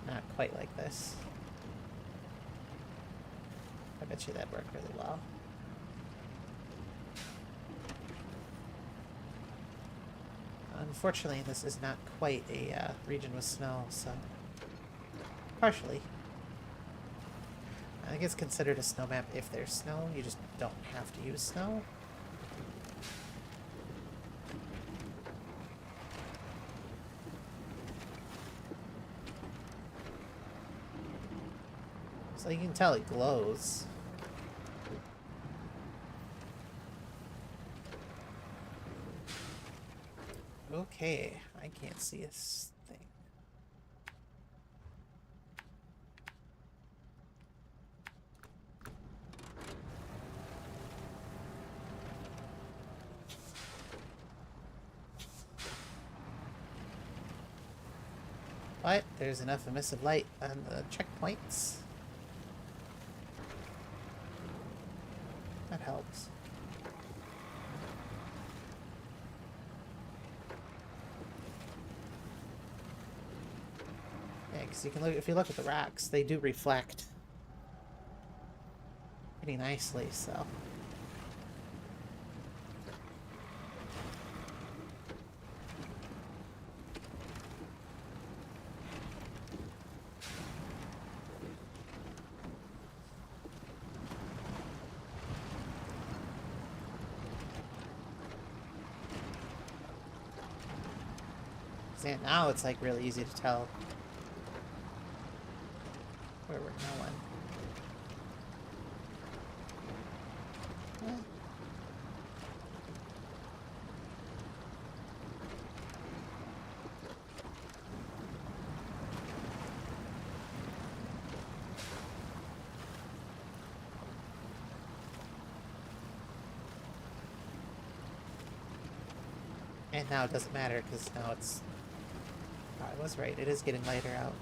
Not quite like this. I bet you that worked really well. Unfortunately, this is not quite a region with snow, so... partially. I think it's considered a snow map if there's snow. You just don't have to use snow. So you can tell it glows. Okay, I can't see a thing. But there's enough emissive light on the checkpoints. That helps. Yeah, because you can look, if you look at the rocks, they do reflect pretty nicely, so. And now it's like really easy to tell where we're going. Eh. And now it doesn't matter because now it's. Oh, I was right. It is getting lighter out.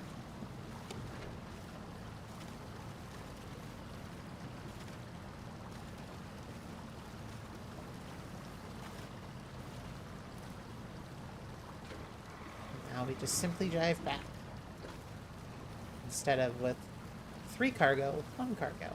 Now we just simply drive back. Instead of with 3 cargo, 1 cargo.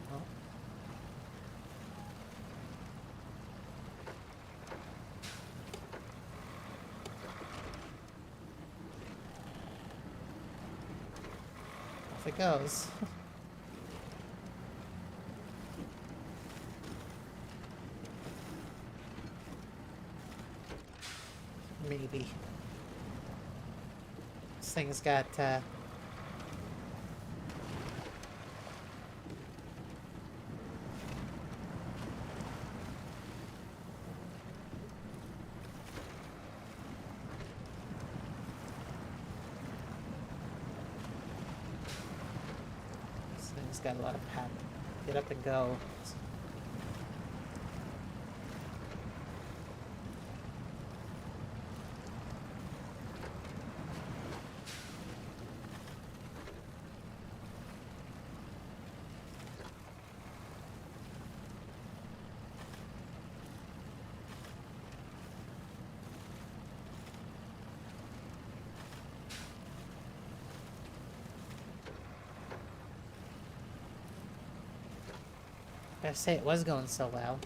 Well, off it goes. Maybe. This thing's got, this thing's got a lot of pep. Get up and go. I gotta say, it was going so well.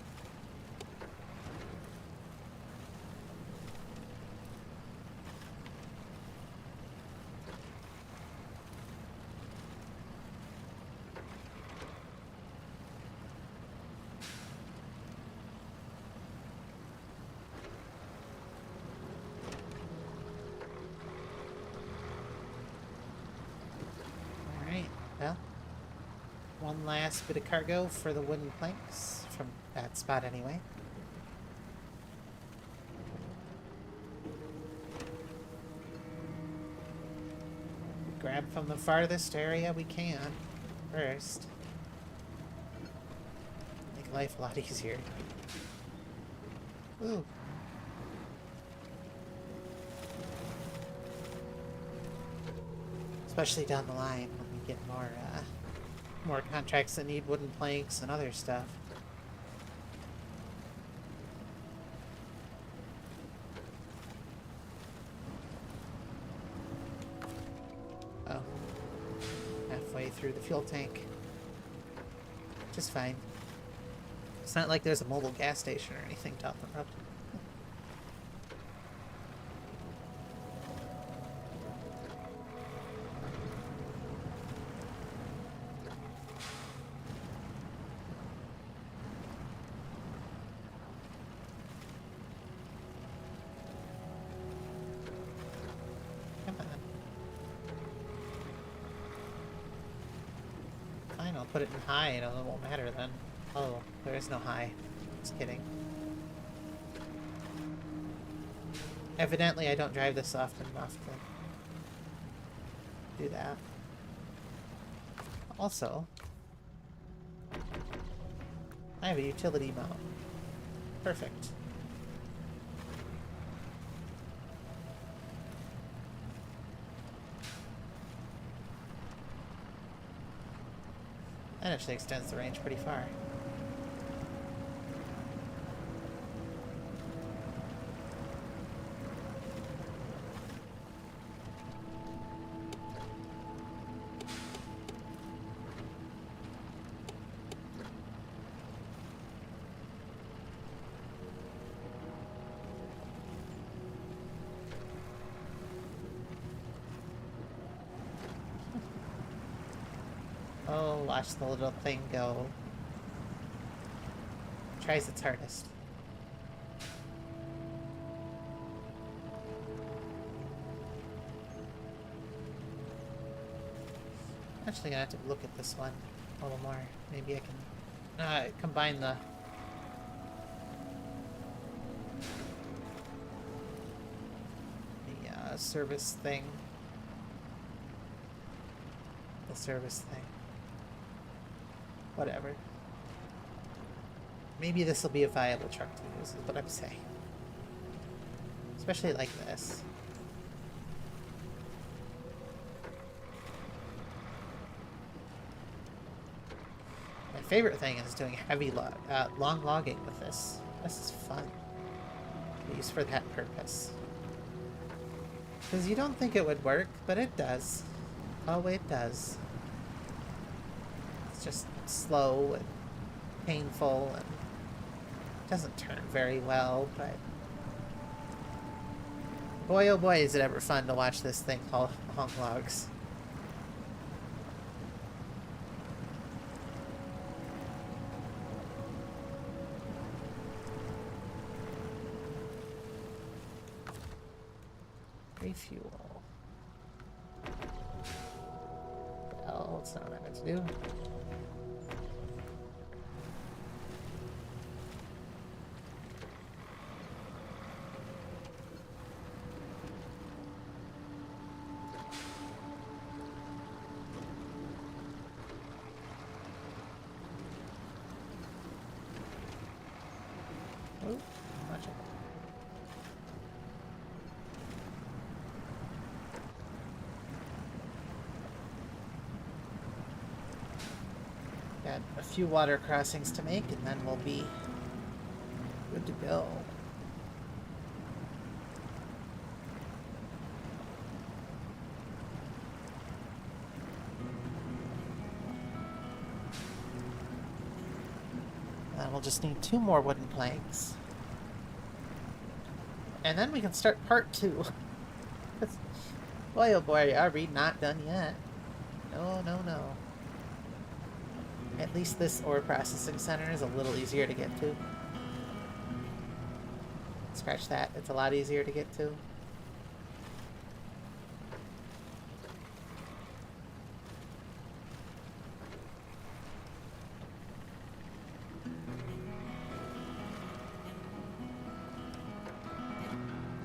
Alright, well. One last bit of cargo for the wooden planks, from that spot anyway. Grab from the farthest area we can first. Make life a lot easier. Ooh. Especially down the line when we get more contracts that need wooden planks and other stuff. Oh. Halfway through the fuel tank. Just fine. It's not like there's a mobile gas station or anything down the road. Fine, I'll put it in high and it won't matter then. Oh, there is no high. Just kidding. Evidently, I don't drive this often enough to do that. Also, I have a utility mount. Perfect. That actually extends the range pretty far. Oh, watch the little thing go. Tries its hardest. Actually, gonna have to look at this one a little more. Maybe I can combine the service thing. The service thing. Whatever. Maybe this will be a viable truck to use, is what I'm saying. Especially like this. My favorite thing is doing heavy long logging with this. This is fun. Used for that purpose. Because you don't think it would work, but it does. Oh, it does. It's just slow and painful and doesn't turn very well, but boy oh boy is it ever fun to watch this thing haul logs. Refuel. Well, it's not what I meant to do. Oh, watch it. Got a few water crossings to make, and then we'll be good to go. And we'll just need 2 more wooden planks. And then we can start part 2. Boy oh boy, are we not done yet. No, no, no. At least this ore processing center is a little easier to get to. Scratch that, it's a lot easier to get to.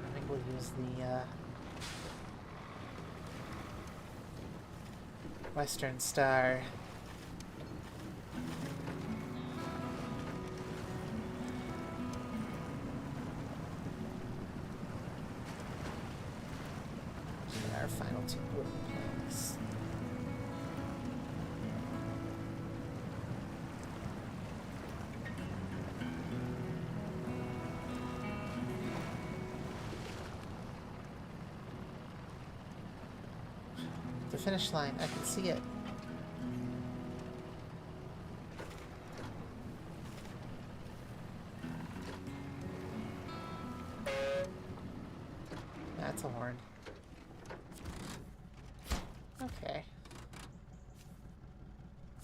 I think we'll use the Western Star. Our final 2 wooden planks. The finish line, I can see it. That's a horn. Okay.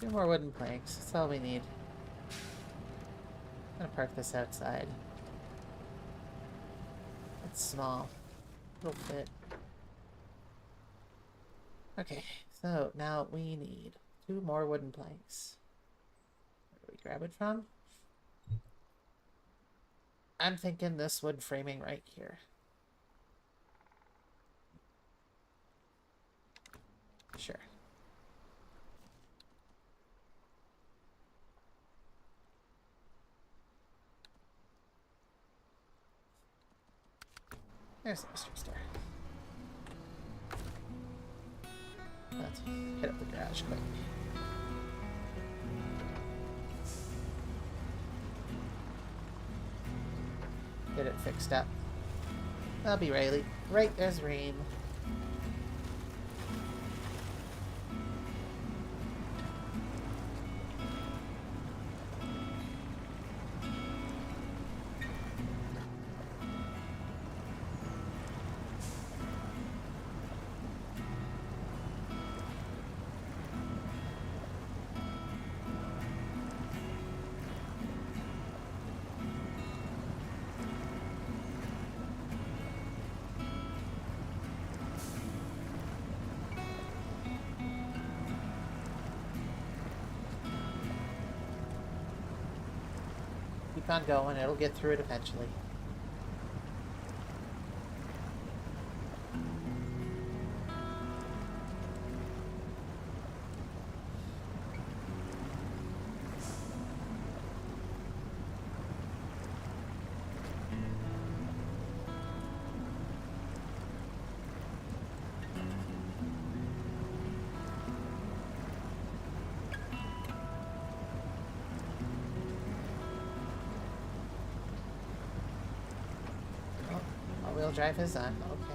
2 more wooden planks. That's all we need. I'm gonna park this outside. It's small. It'll fit. Okay, so now we need 2 more wooden planks. Where do we grab it from? I'm thinking this wood framing right here. Sure. There's the mystery store. Let's hit up the garage quick. Get it fixed up. That'll be Rayleigh. Right, there's Rain. Keep on going, it'll get through it eventually. All-wheel drive is on. Okay.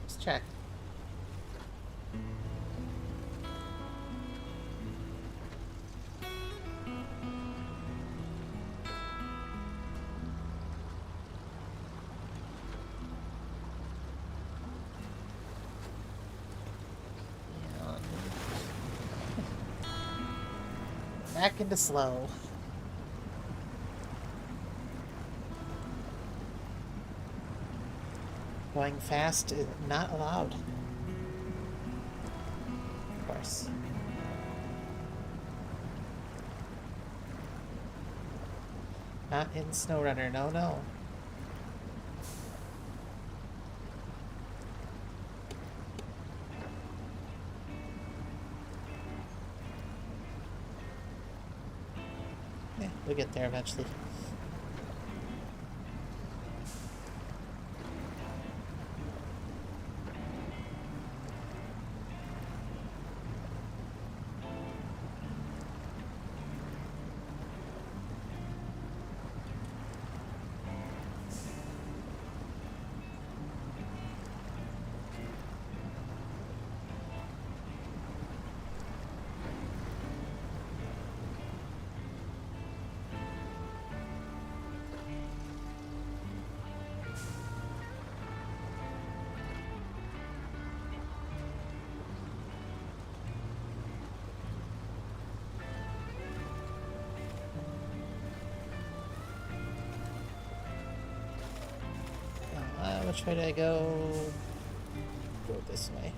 Let's check. Back into slow. Going fast is not allowed. Of course. Not in SnowRunner, no, no. Yeah, we'll get there eventually. Which way did I go? Go this way.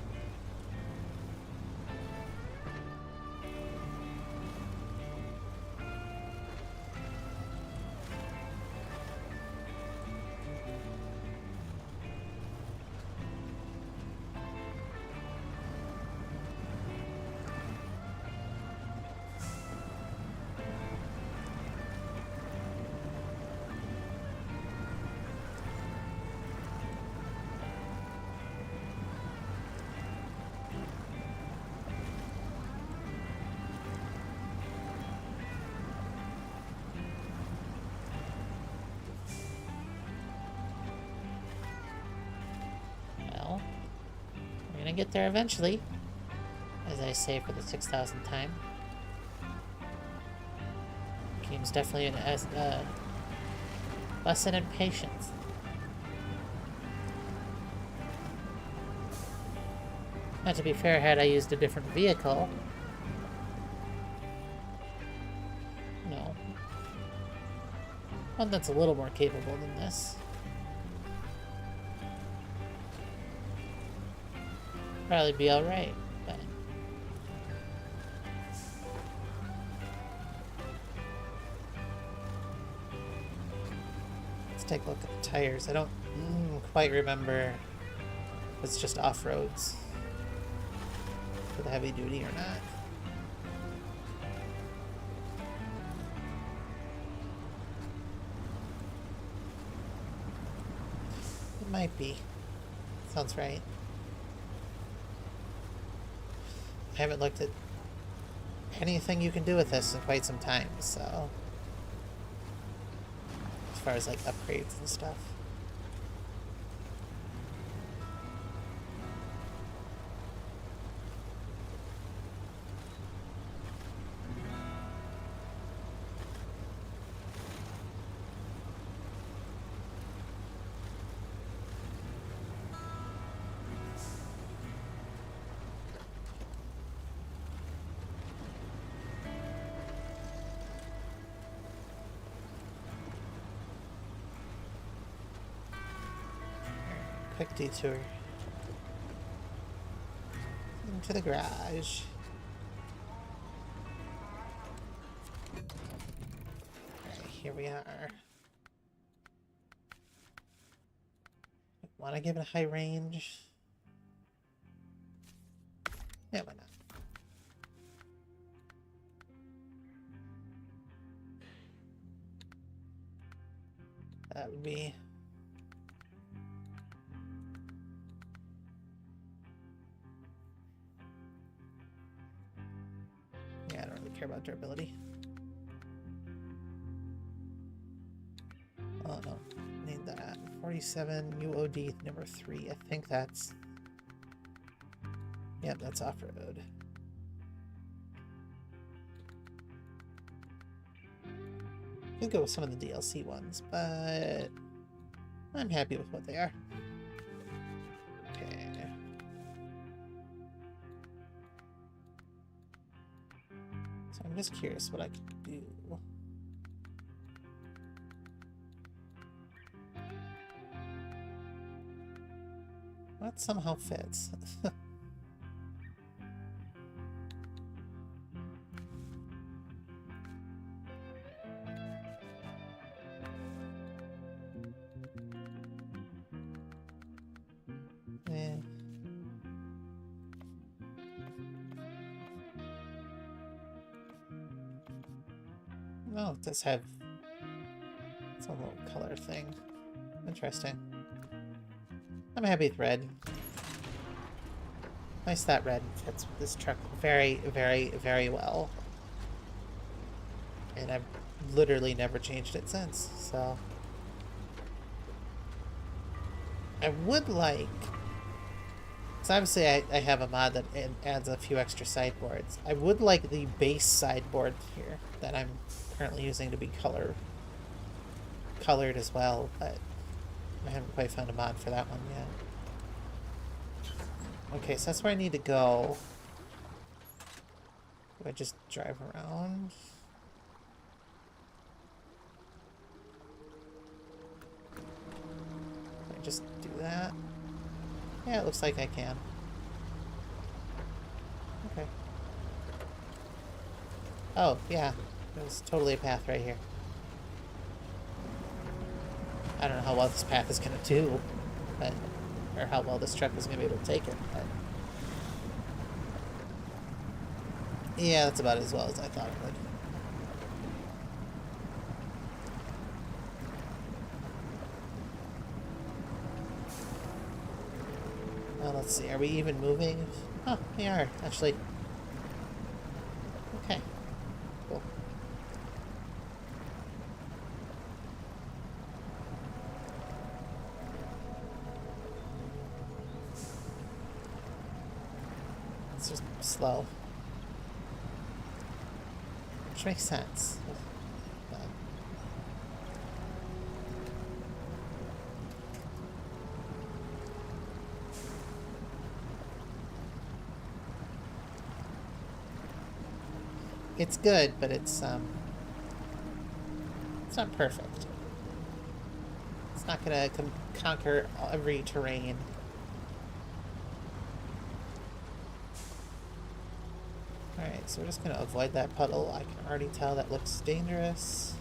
Gonna get there eventually, as I say for the 6,000th time. Game's definitely a lesson in patience. Now, to be fair, had I used a different vehicle, no, one that's a little more capable than this, probably be alright, but take a look at the tires. I don't quite remember if it's just off-roads for the heavy duty or not. It might be. Sounds right. I haven't looked at anything you can do with this in quite some time, so as far as like upgrades and stuff. Quick detour into the garage. Alright, here we are. Want to give it a high range? Yeah, why not? That would be... yeah, I don't really care about durability. Oh no, need that. 47 UOD number 3. I think that's... yep, that's off-road. Could go with some of the DLC ones, but I'm happy with what they are. Okay. So I'm just curious what I could do. That somehow fits. Eh. Oh, it does have some little color thing. Interesting. I'm happy with red. Nice that red fits with this truck very, very, very well. And I've literally never changed it since, so... I would like... because obviously I have a mod that adds a few extra sideboards. I would like the base sideboard here that I'm currently using to be colored as well, but I haven't quite found a mod for that one yet. Okay, so that's where I need to go. Do I just drive around? Do I just do that? Yeah, it looks like I can. Okay. Oh, yeah. There's totally a path right here. I don't know how well this path is going to do, but... or how well this truck is going to be able to take it, but... yeah, that's about as well as I thought it would. Well, let's see, are we even moving? Oh, we are, actually. Okay, cool. It's just slow. Which makes sense. But... it's good, but it's not perfect. It's not gonna conquer every terrain. Alright, so we're just gonna avoid that puddle. I can already tell that looks dangerous.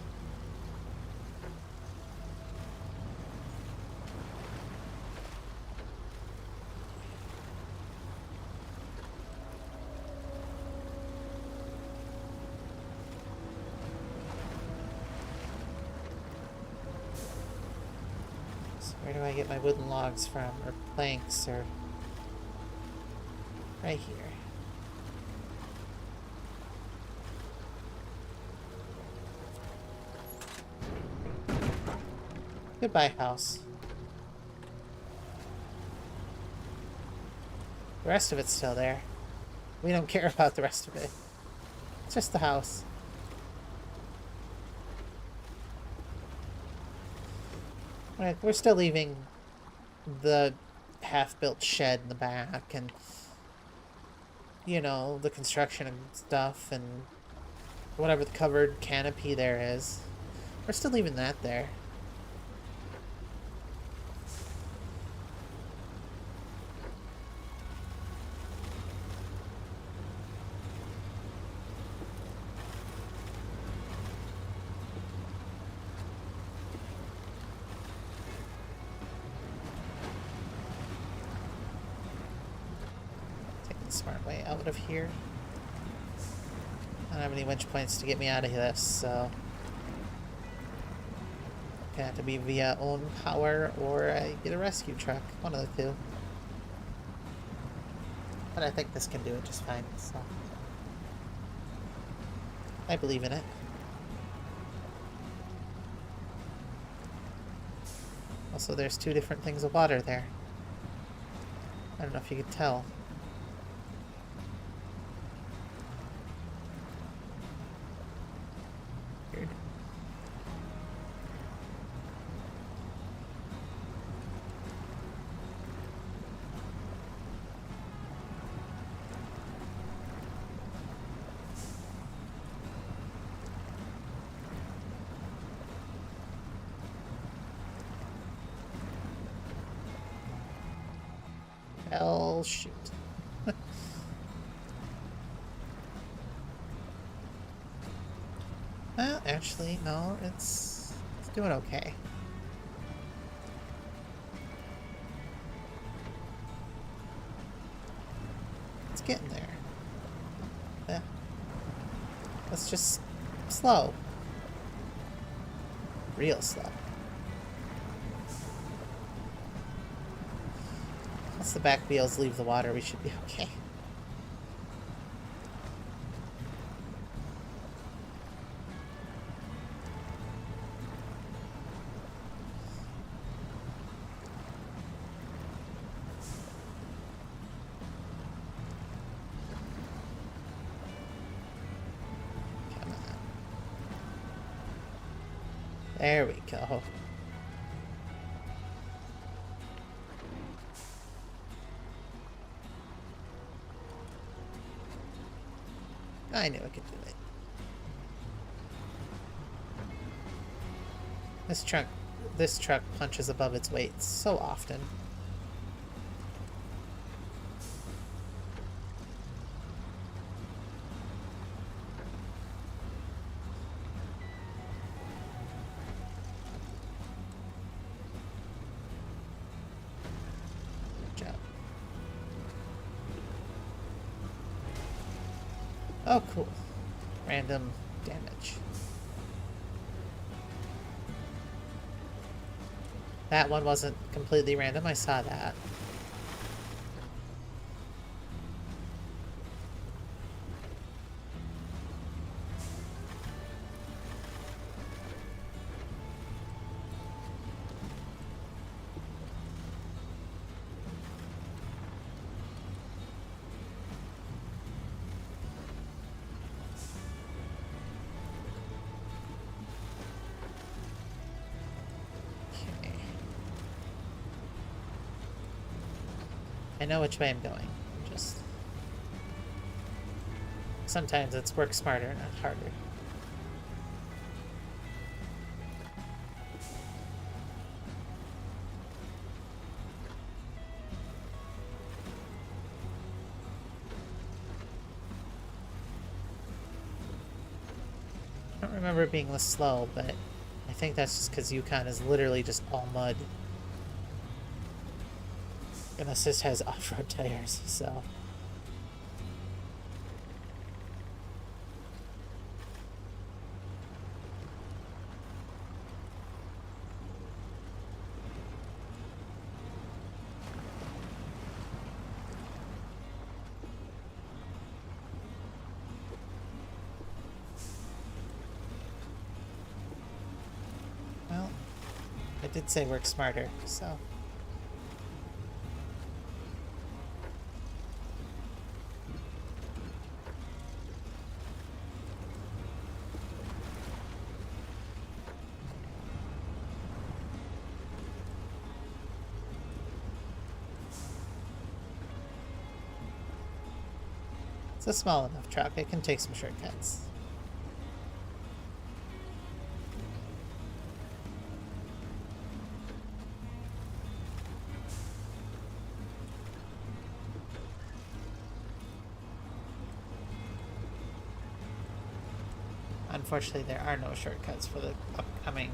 Where do I get my wooden logs from? Or planks, or... Right here. Goodbye, house. The rest of it's still there. We don't care about the rest of it. It's just the house. Right, we're still leaving the half-built shed in the back and, you know, the construction and stuff and whatever the covered canopy there is. We're still leaving that there. Smart way out of here. I don't have any winch points to get me out of this, so gonna have to be via own power or I get a rescue truck. One of the two. But I think this can do it just fine, so I believe in it. Also, there's two different things of water there. I don't know if you could tell. Well, shoot. Well, actually, no, it's doing okay. It's getting there. Yeah. Let's just slow. Real slow. Once the back wheels leave the water, we should be okay. Come on. There we go. I knew I could do it. This truck punches above its weight so often. Good job. Oh, cool. Random damage. That one wasn't completely random, I saw that. I know which way I'm going. Just sometimes it's work smarter, not harder. I don't remember it being this slow, but I think that's just because Yukon is literally just all mud. And this has off-road tires, so... did say work smarter, so... It's a small enough truck. It can take some shortcuts. Unfortunately, there are no shortcuts for the upcoming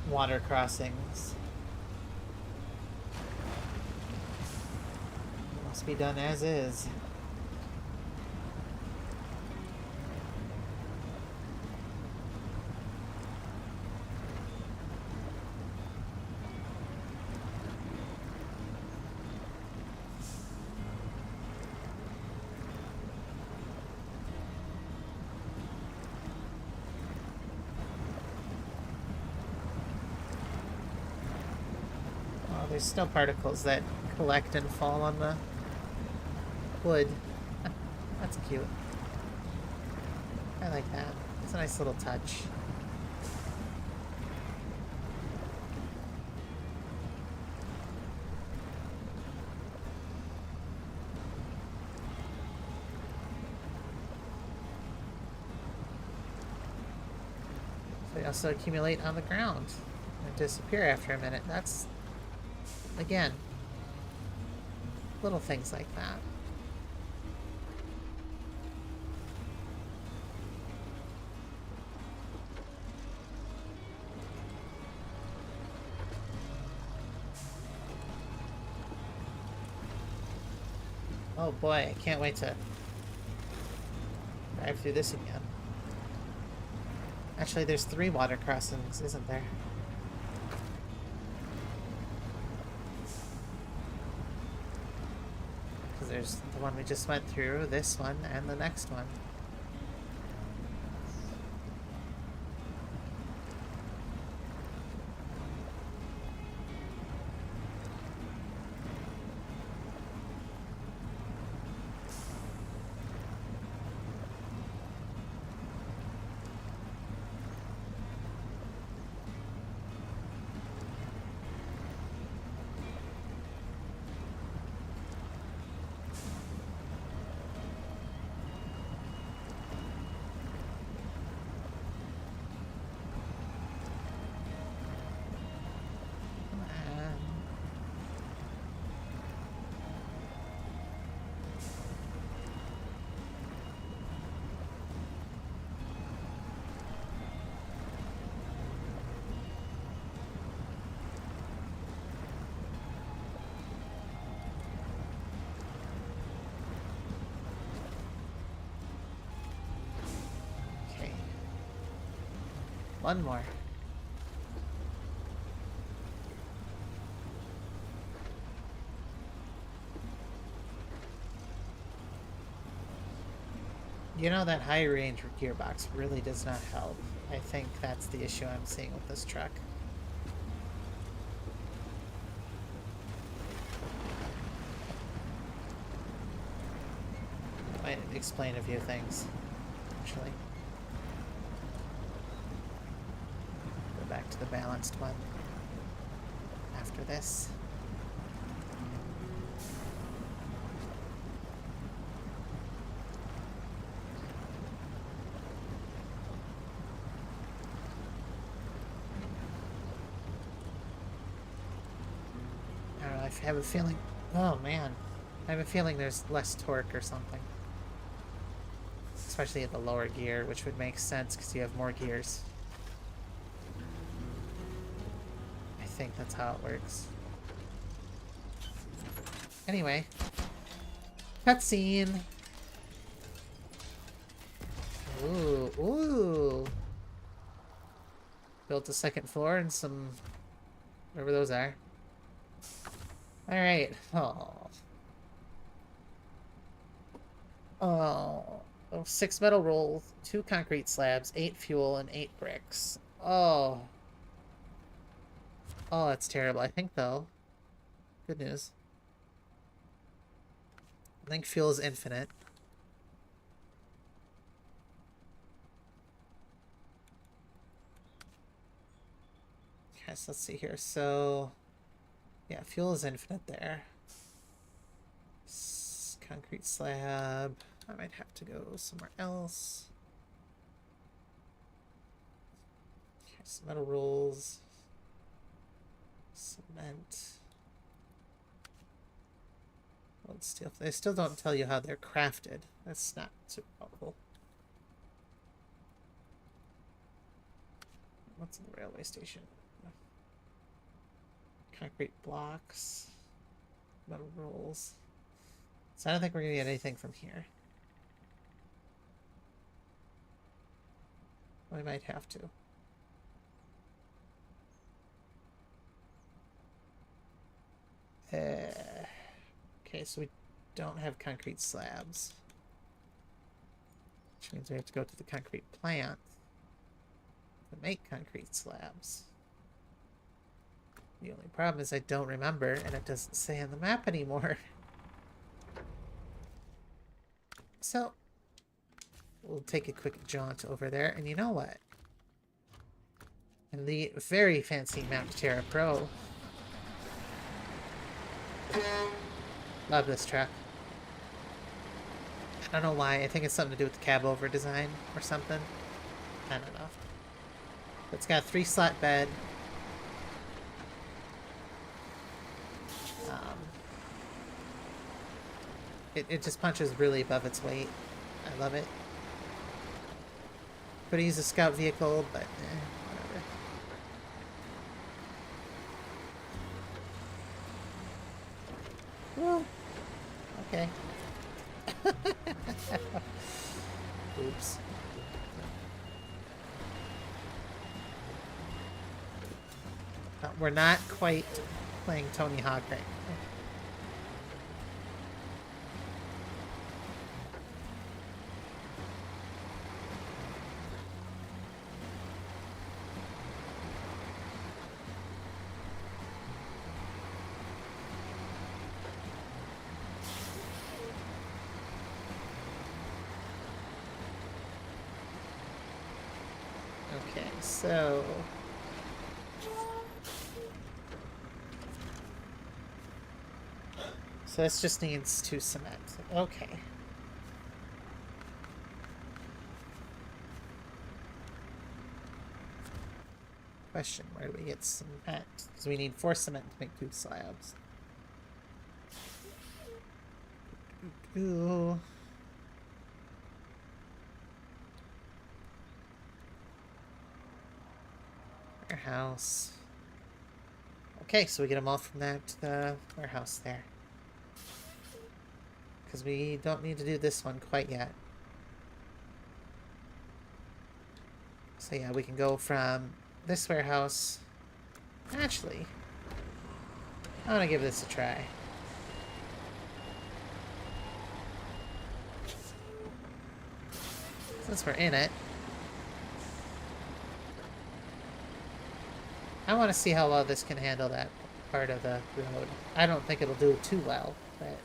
water crossings. Must be done as is. There's snow particles that collect and fall on the wood. That's cute. I like that. It's a nice little touch. So they also accumulate on the ground and disappear after a minute. That's... Again, little things like that. Oh boy, I can't wait to drive through this again. Actually, there's 3 water crossings, isn't there? There's the one we just went through, this one, and the next one. One more. You know, that high range gearbox really does not help. I think that's the issue I'm seeing with this truck. Might explain a few things, actually. Go back to the balanced one after this. I have a feeling... Oh, man. I have a feeling there's less torque or something. Especially at the lower gear, which would make sense because you have more gears. I think that's how it works. Anyway. Cutscene! Ooh, ooh! Built a second floor and some... whatever those are. Alright. Oh. Oh. 6 metal rolls, 2 concrete slabs, 8 fuel, and 8 bricks. Oh. Oh, that's terrible. I think, though, good news. I think fuel is infinite. Okay, so let's see here. So, yeah, fuel is infinite there. Concrete slab. I might have to go somewhere else. Okay, some metal rolls. Cement. Wood steel. They still don't tell you how they're crafted. That's not super helpful. What's in the railway station? Concrete blocks. Metal rolls. So I don't think we're going to get anything from here. We might have to. Okay, so we don't have concrete slabs. Which means we have to go to the concrete plant to make concrete slabs. The only problem is I don't remember, and it doesn't say on the map anymore. So, we'll take a quick jaunt over there, and you know what? In the very fancy Mount Terra Pro. Love this truck. I don't know why. I think it's something to do with the cab over design or something. I don't know. It's got a 3-slot bed. It just punches really above its weight. I love it. Could use a scout vehicle, but whatever. Well, okay. Oops. We're not quite playing Tony Hawk right now. Okay, so this just needs 2 cement. Okay. Question, where do we get cement? Because we need 4 cement to make 2 slabs. Ooh. Warehouse. Okay, so we get them all from that warehouse there. Because we don't need to do this one quite yet. So yeah, we can go from this warehouse. Actually, I want to give this a try. Since we're in it, I want to see how well this can handle that part of the road. I don't think it'll do it too well, but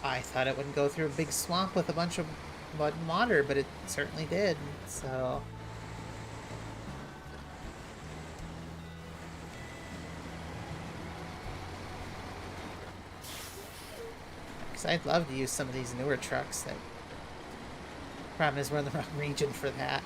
I thought it wouldn't go through a big swamp with a bunch of mud and water, but it certainly did, so because I'd love to use some of these newer trucks. That problem is we're in the wrong region for that.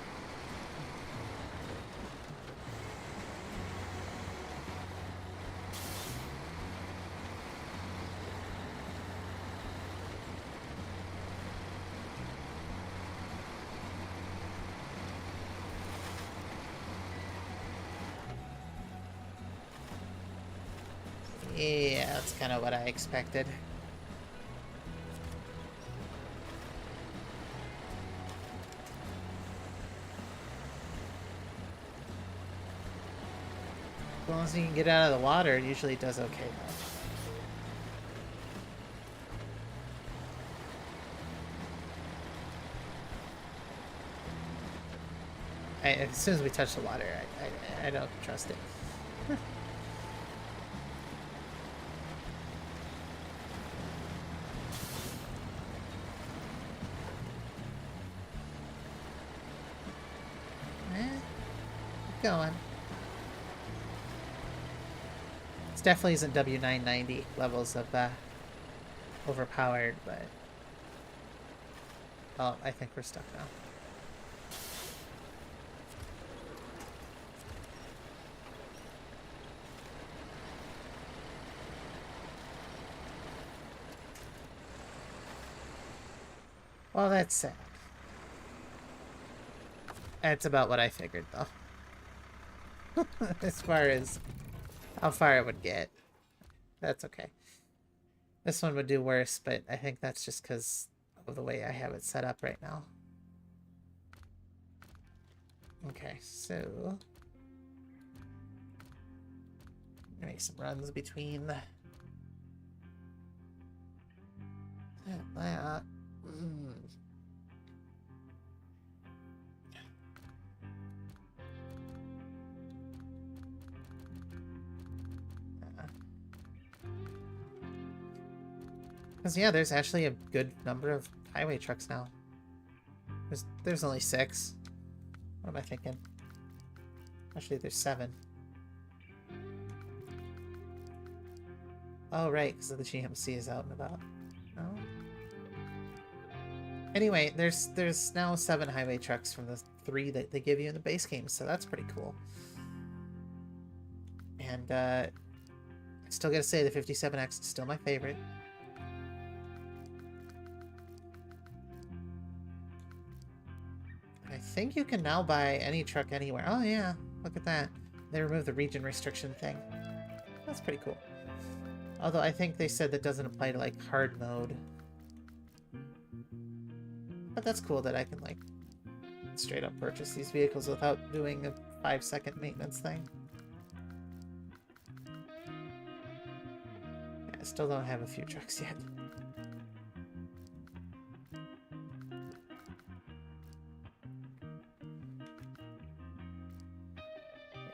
Yeah, that's kind of what I expected. As long as you can get out of the water, it usually does okay though. As soon as we touch the water, I don't trust it. Keep going. This definitely isn't W990 levels of overpowered, but... Oh, I think we're stuck now. Well, that's sad. That's about what I figured, though. As far as how far it would get. That's okay. This one would do worse, but I think that's just because of the way I have it set up right now. Okay, so... make some runs between that. Because, yeah, there's actually a good number of highway trucks now. There's only 6. What am I thinking? Actually, there's 7. Oh, right, because the GMC is out and about. Oh. Anyway, there's now 7 highway trucks from the 3 that they give you in the base game, so that's pretty cool. And, I still gotta say, the 57X is still my favorite. I think you can now buy any truck anywhere. Oh yeah, look at that. They removed the region restriction thing. That's pretty cool. Although I think they said that doesn't apply to, like, hard mode. But that's cool that I can, like, straight up purchase these vehicles without doing a 5-second maintenance thing. Yeah, I still don't have a few trucks yet.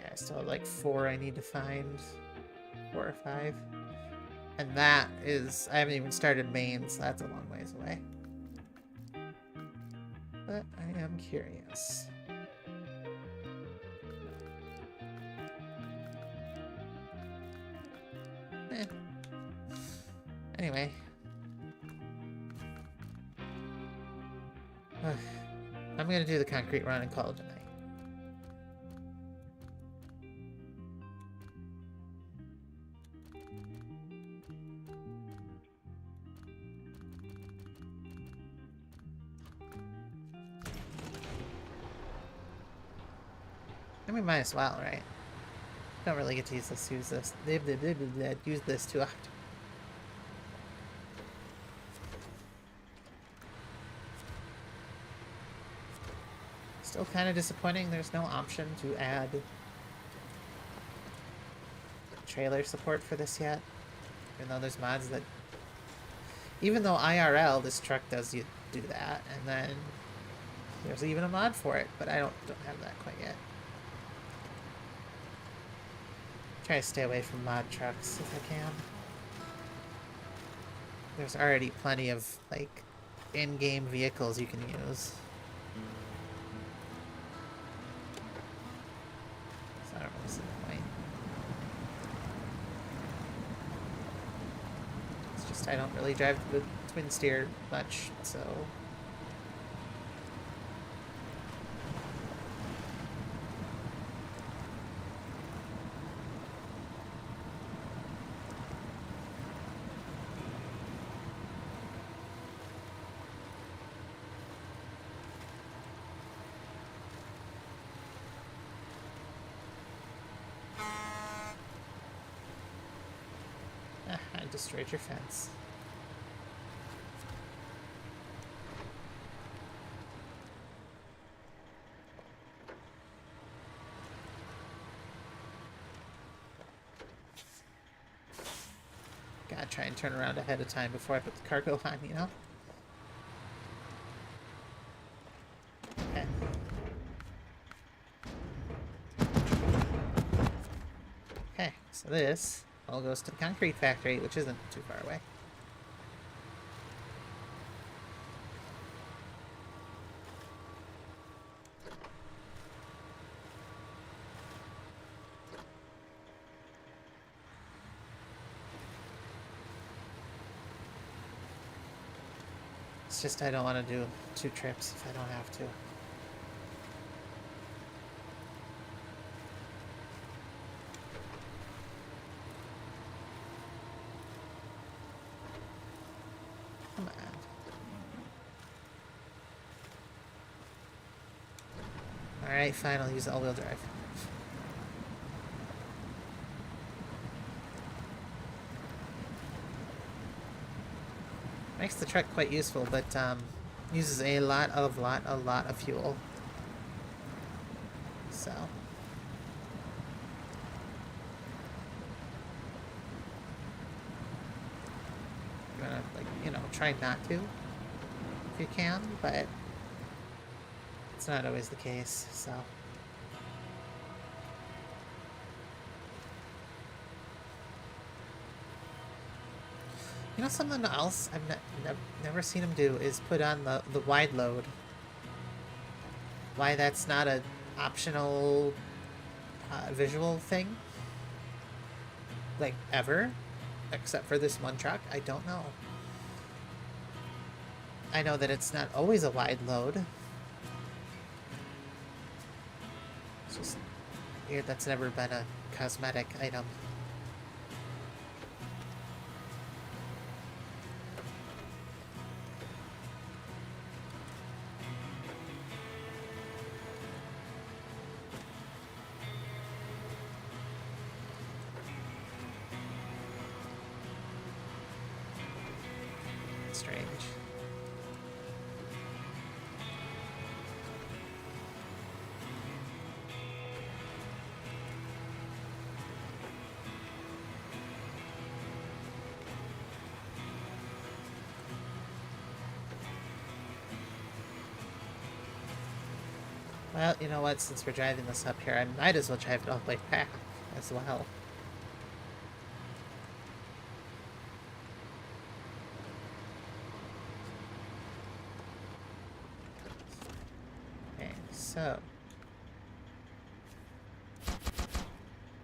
Yeah, I still have, like, 4 I need to find. 4 or 5. And that is... I haven't even started main, so that's a long ways away. But I am curious. Anyway. I'm gonna do the concrete run and call it a night. And we might as well, right? Don't really get to use this too often. Still kind of disappointing there's no option to add trailer support for this yet. Even though there's mods that... Even though IRL, this truck does do that, and then there's even a mod for it, but I don't have that quite yet. Try to stay away from mod trucks if I can. There's already plenty of, like, in-game vehicles you can use. So I don't really see the point. It's just I don't really drive the twin steer much, so... I destroyed your fence. Gotta try and turn around ahead of time before I put the cargo on, you know? Okay. So this all goes to the concrete factory, which isn't too far away. It's just I don't want to do 2 trips if I don't have to. Come on. Alright, fine, I'll use all-wheel drive. Makes the truck quite useful, but uses a lot of fuel. So you're gonna, like, you know, try not to if you can, but it's not always the case, so. You know, something else I've never seen him do is put on the wide load. Why that's not an optional visual thing? Like, ever? Except for this one truck? I don't know. I know that it's not always a wide load. It's just weird that's never been a cosmetic item. Strange. Well, you know what, since we're driving this up here, I might as well drive it all the way back as well. Okay, so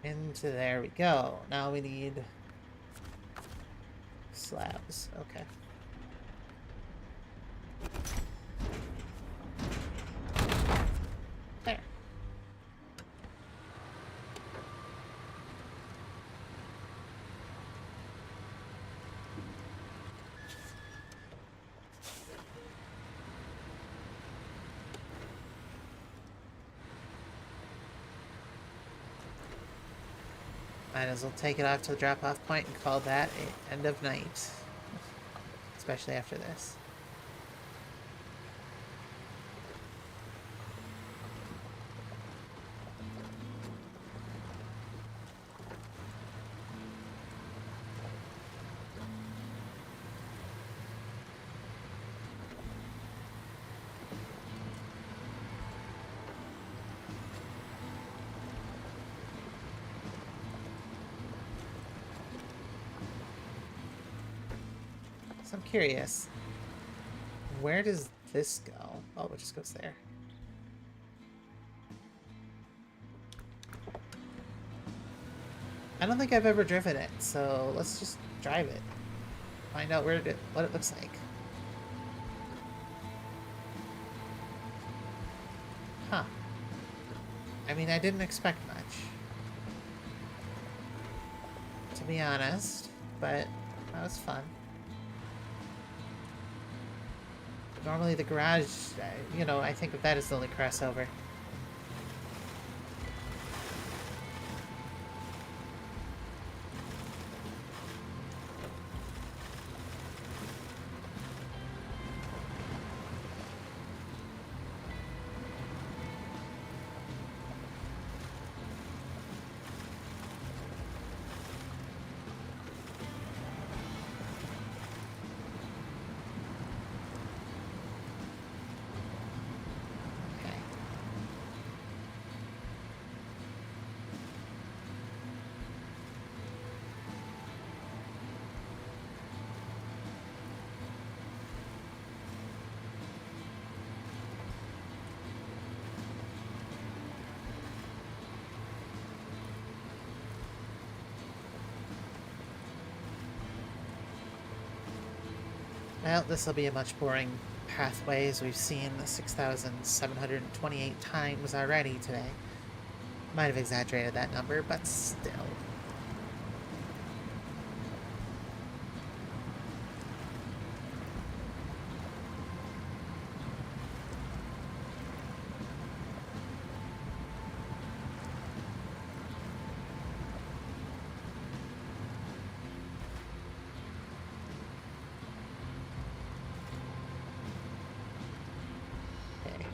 into there we go. Now we need slabs. Okay. There. Might as well take it off to the drop-off point and call that an end of night. Especially after this. So I'm curious, where does this go? Oh, it just goes there. I don't think I've ever driven it, so let's just drive it. Find out what it looks like. Huh. I mean, I didn't expect much, to be honest, but that was fun. Normally the garage, you know, I think of that as the only crossover. Well, this will be a much boring pathway, as we've seen 6,728 times already today. Might have exaggerated that number, but still. Okay.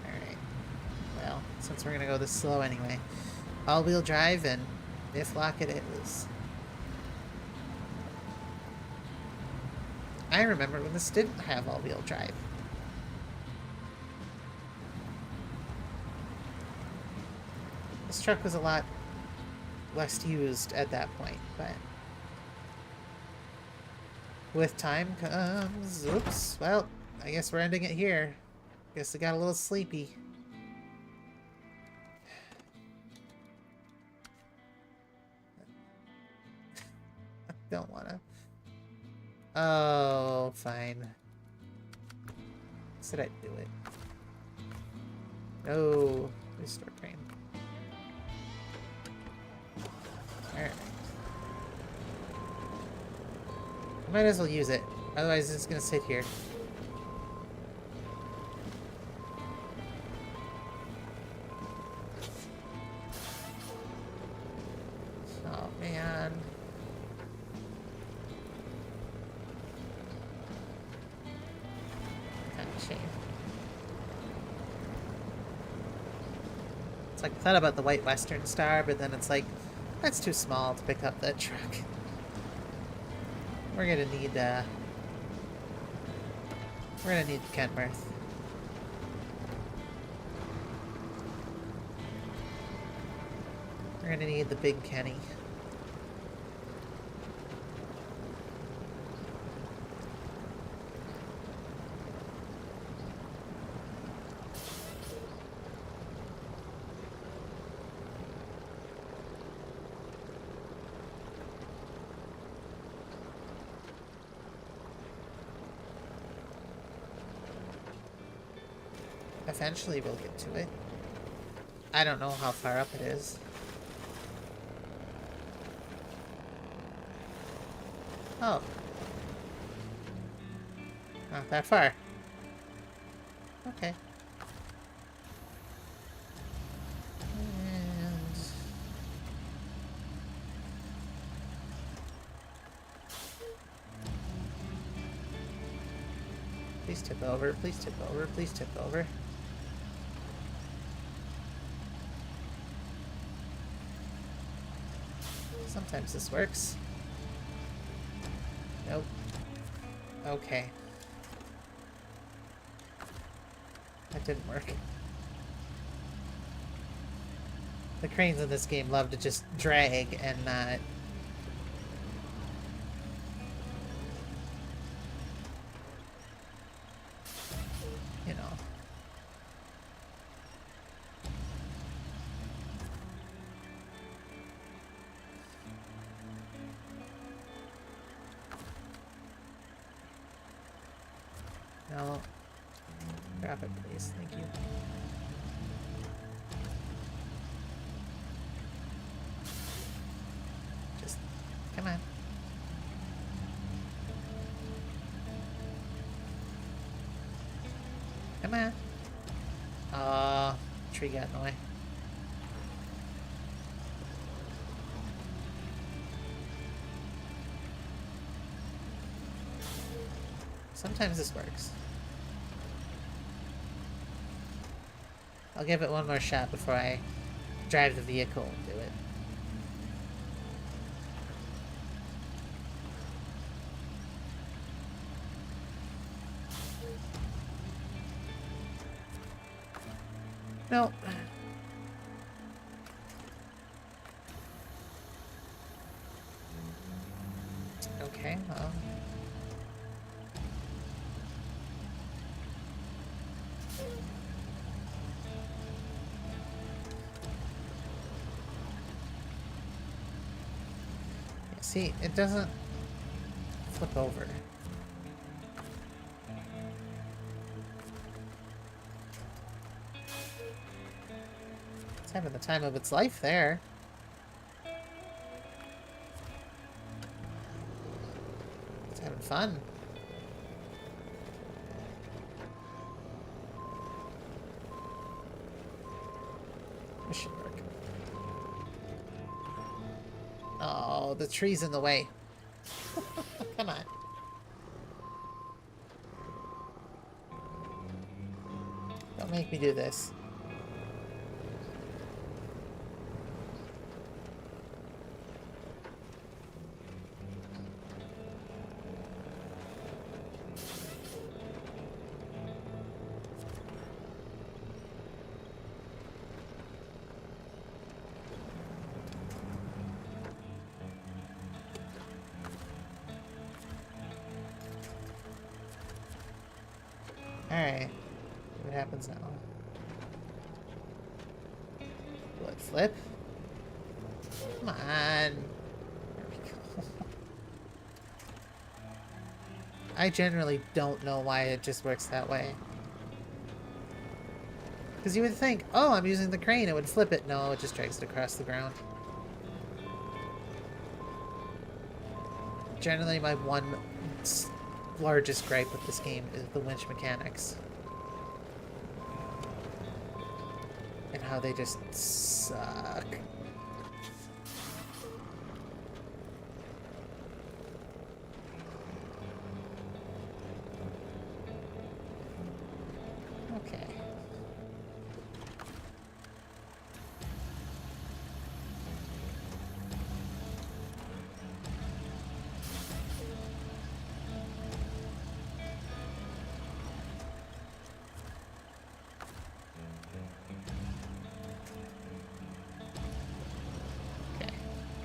Alright. Well, since we're gonna go this slow anyway. All-wheel drive, and if lock it is. I remember when this didn't have all-wheel drive. This truck was a lot less used at that point, but with time comes... Oops. Well, I guess we're ending it here. Guess I got a little sleepy. Don't wanna. Oh, fine. Said I'd do it. No. Restore crane. Alright. I might as well use it. Otherwise, it's gonna sit here. Oh, man. Kind of shame. It's like, I thought about the White Western Star, but then it's like, that's too small to pick up that truck. We're gonna need Kenworth. We're gonna need the big Kenny. Eventually we'll get to it. I don't know how far up it is. Oh. Not that far. Okay. And... please tip over, please tip over, please tip over. Sometimes this works. Nope. Okay. That didn't work. The cranes in this game love to just drag and not... you know. No. Drop it, please. Thank you. Just... come on. Come on. Aw, tree got in the way. Sometimes this works. I'll give it one more shot before I drive the vehicle and do it. No. Okay, well. See, it doesn't flip over. It's having the time of its life there. It's having fun. This should work. Oh, the tree's in the way. Come on. Don't make me do this. Alright. What happens now? Will it flip? Come on. There we go. I generally don't know why it just works that way. Because you would think, oh, I'm using the crane, it would flip it. No, it just drags it across the ground. Generally, my one largest gripe with this game is the winch mechanics. And how they just suck. Okay.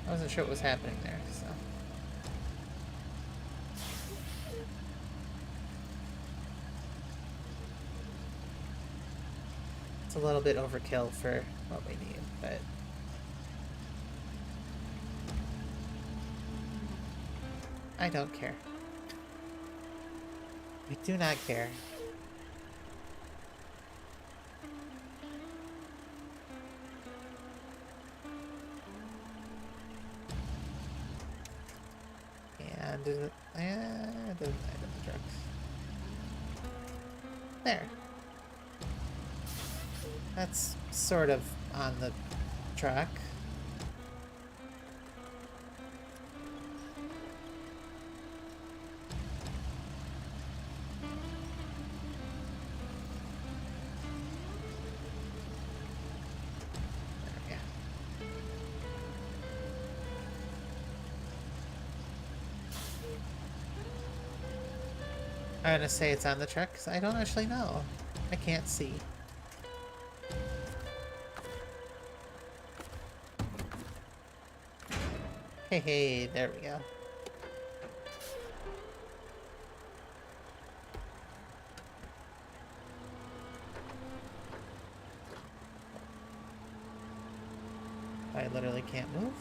I wasn't sure what was happening there, so. It's a little bit overkill for what we need, but... I don't care. I do not care. And does it? It doesn't land in the trucks. There. That's sort of on the truck. I'm gonna say it's on the truck because I don't actually know. I can't see. Hey, there we go. I literally can't move.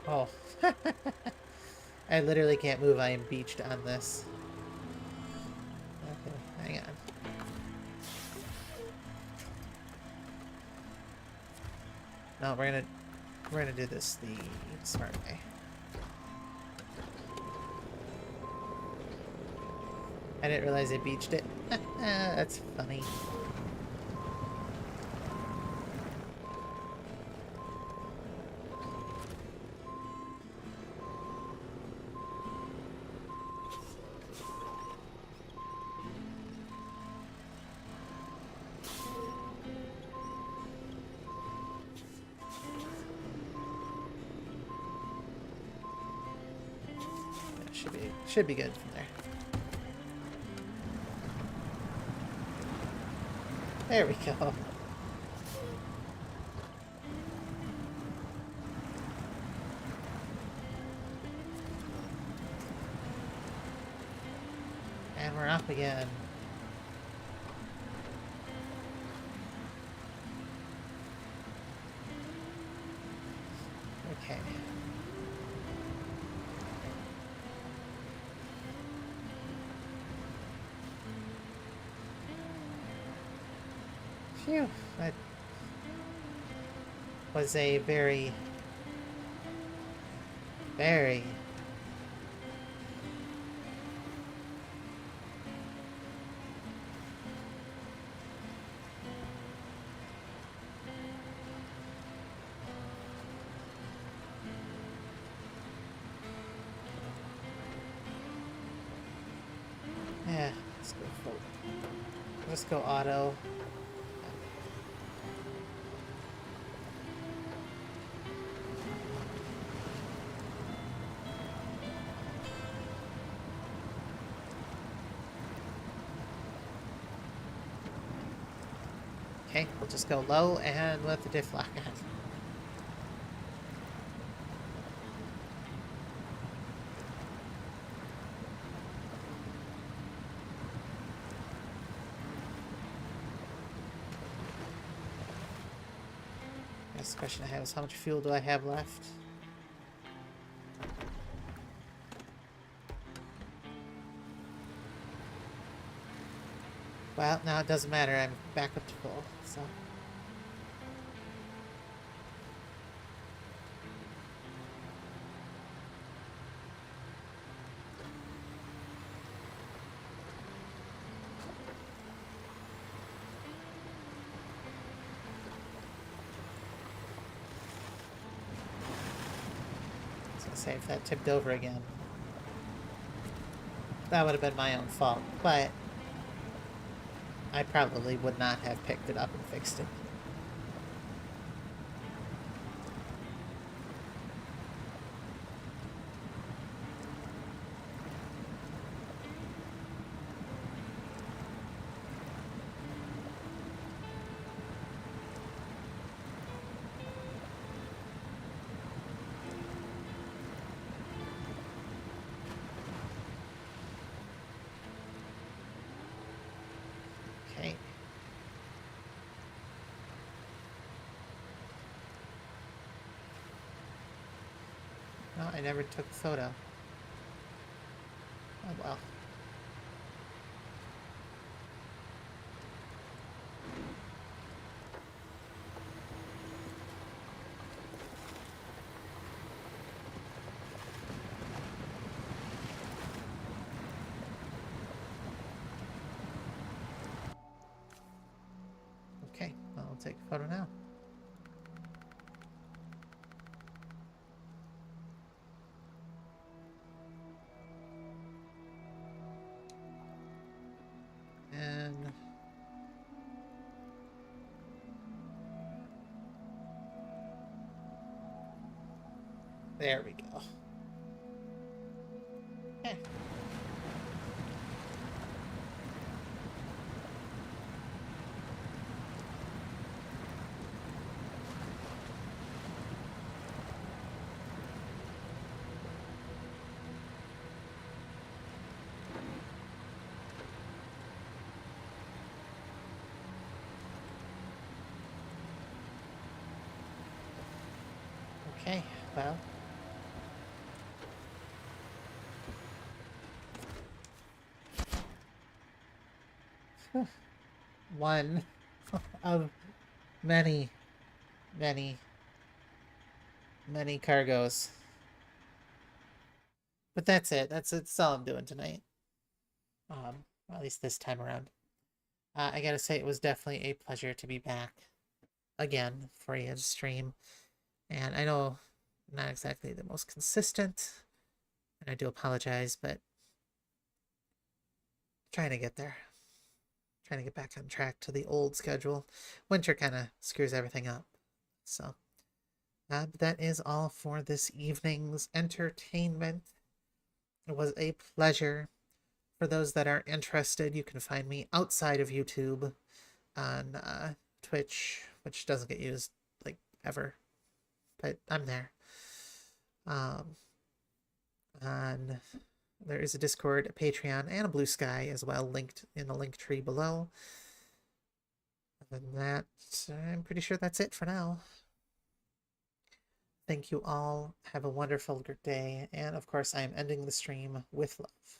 Oh. I literally can't move. I am beached on this. Okay, hang on. No, we're gonna do this the smart way. I didn't realize I beached it. That's funny. Should be good from there. There we go. And we're up again. Okay. Phew. That was a very, very... Yeah, let's go full. Let's go auto. Okay, we'll just go low and let the diff lock on. Next question I have is how much fuel do I have left? Well, now it doesn't matter. I'm back up to full, so... Say if that tipped over again. That would have been my own fault, but I probably would not have picked it up and fixed it. Okay. No, I never took a photo. Oh well. Okay, I'll take a photo now. And... there we go. Okay. Okay, well... one of many, many, many cargoes. But that's it. That's all I'm doing tonight. At least this time around. I gotta say, it was definitely a pleasure to be back again for you to stream. And I know I'm not exactly the most consistent, and I do apologize, but trying to get there. Trying to get back on track to the old schedule. Winter kind of screws everything up. So, that is all for this evening's entertainment. It was a pleasure. For those that are interested, you can find me outside of YouTube on Twitch, which doesn't get used, like, ever. But I'm there. On There is a Discord, a Patreon, and a Blue Sky as well, linked in the link tree below. Other than that, I'm pretty sure that's it for now. Thank you all. Have a wonderful day. And of course, I am ending the stream with love.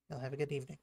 You'll have a good evening.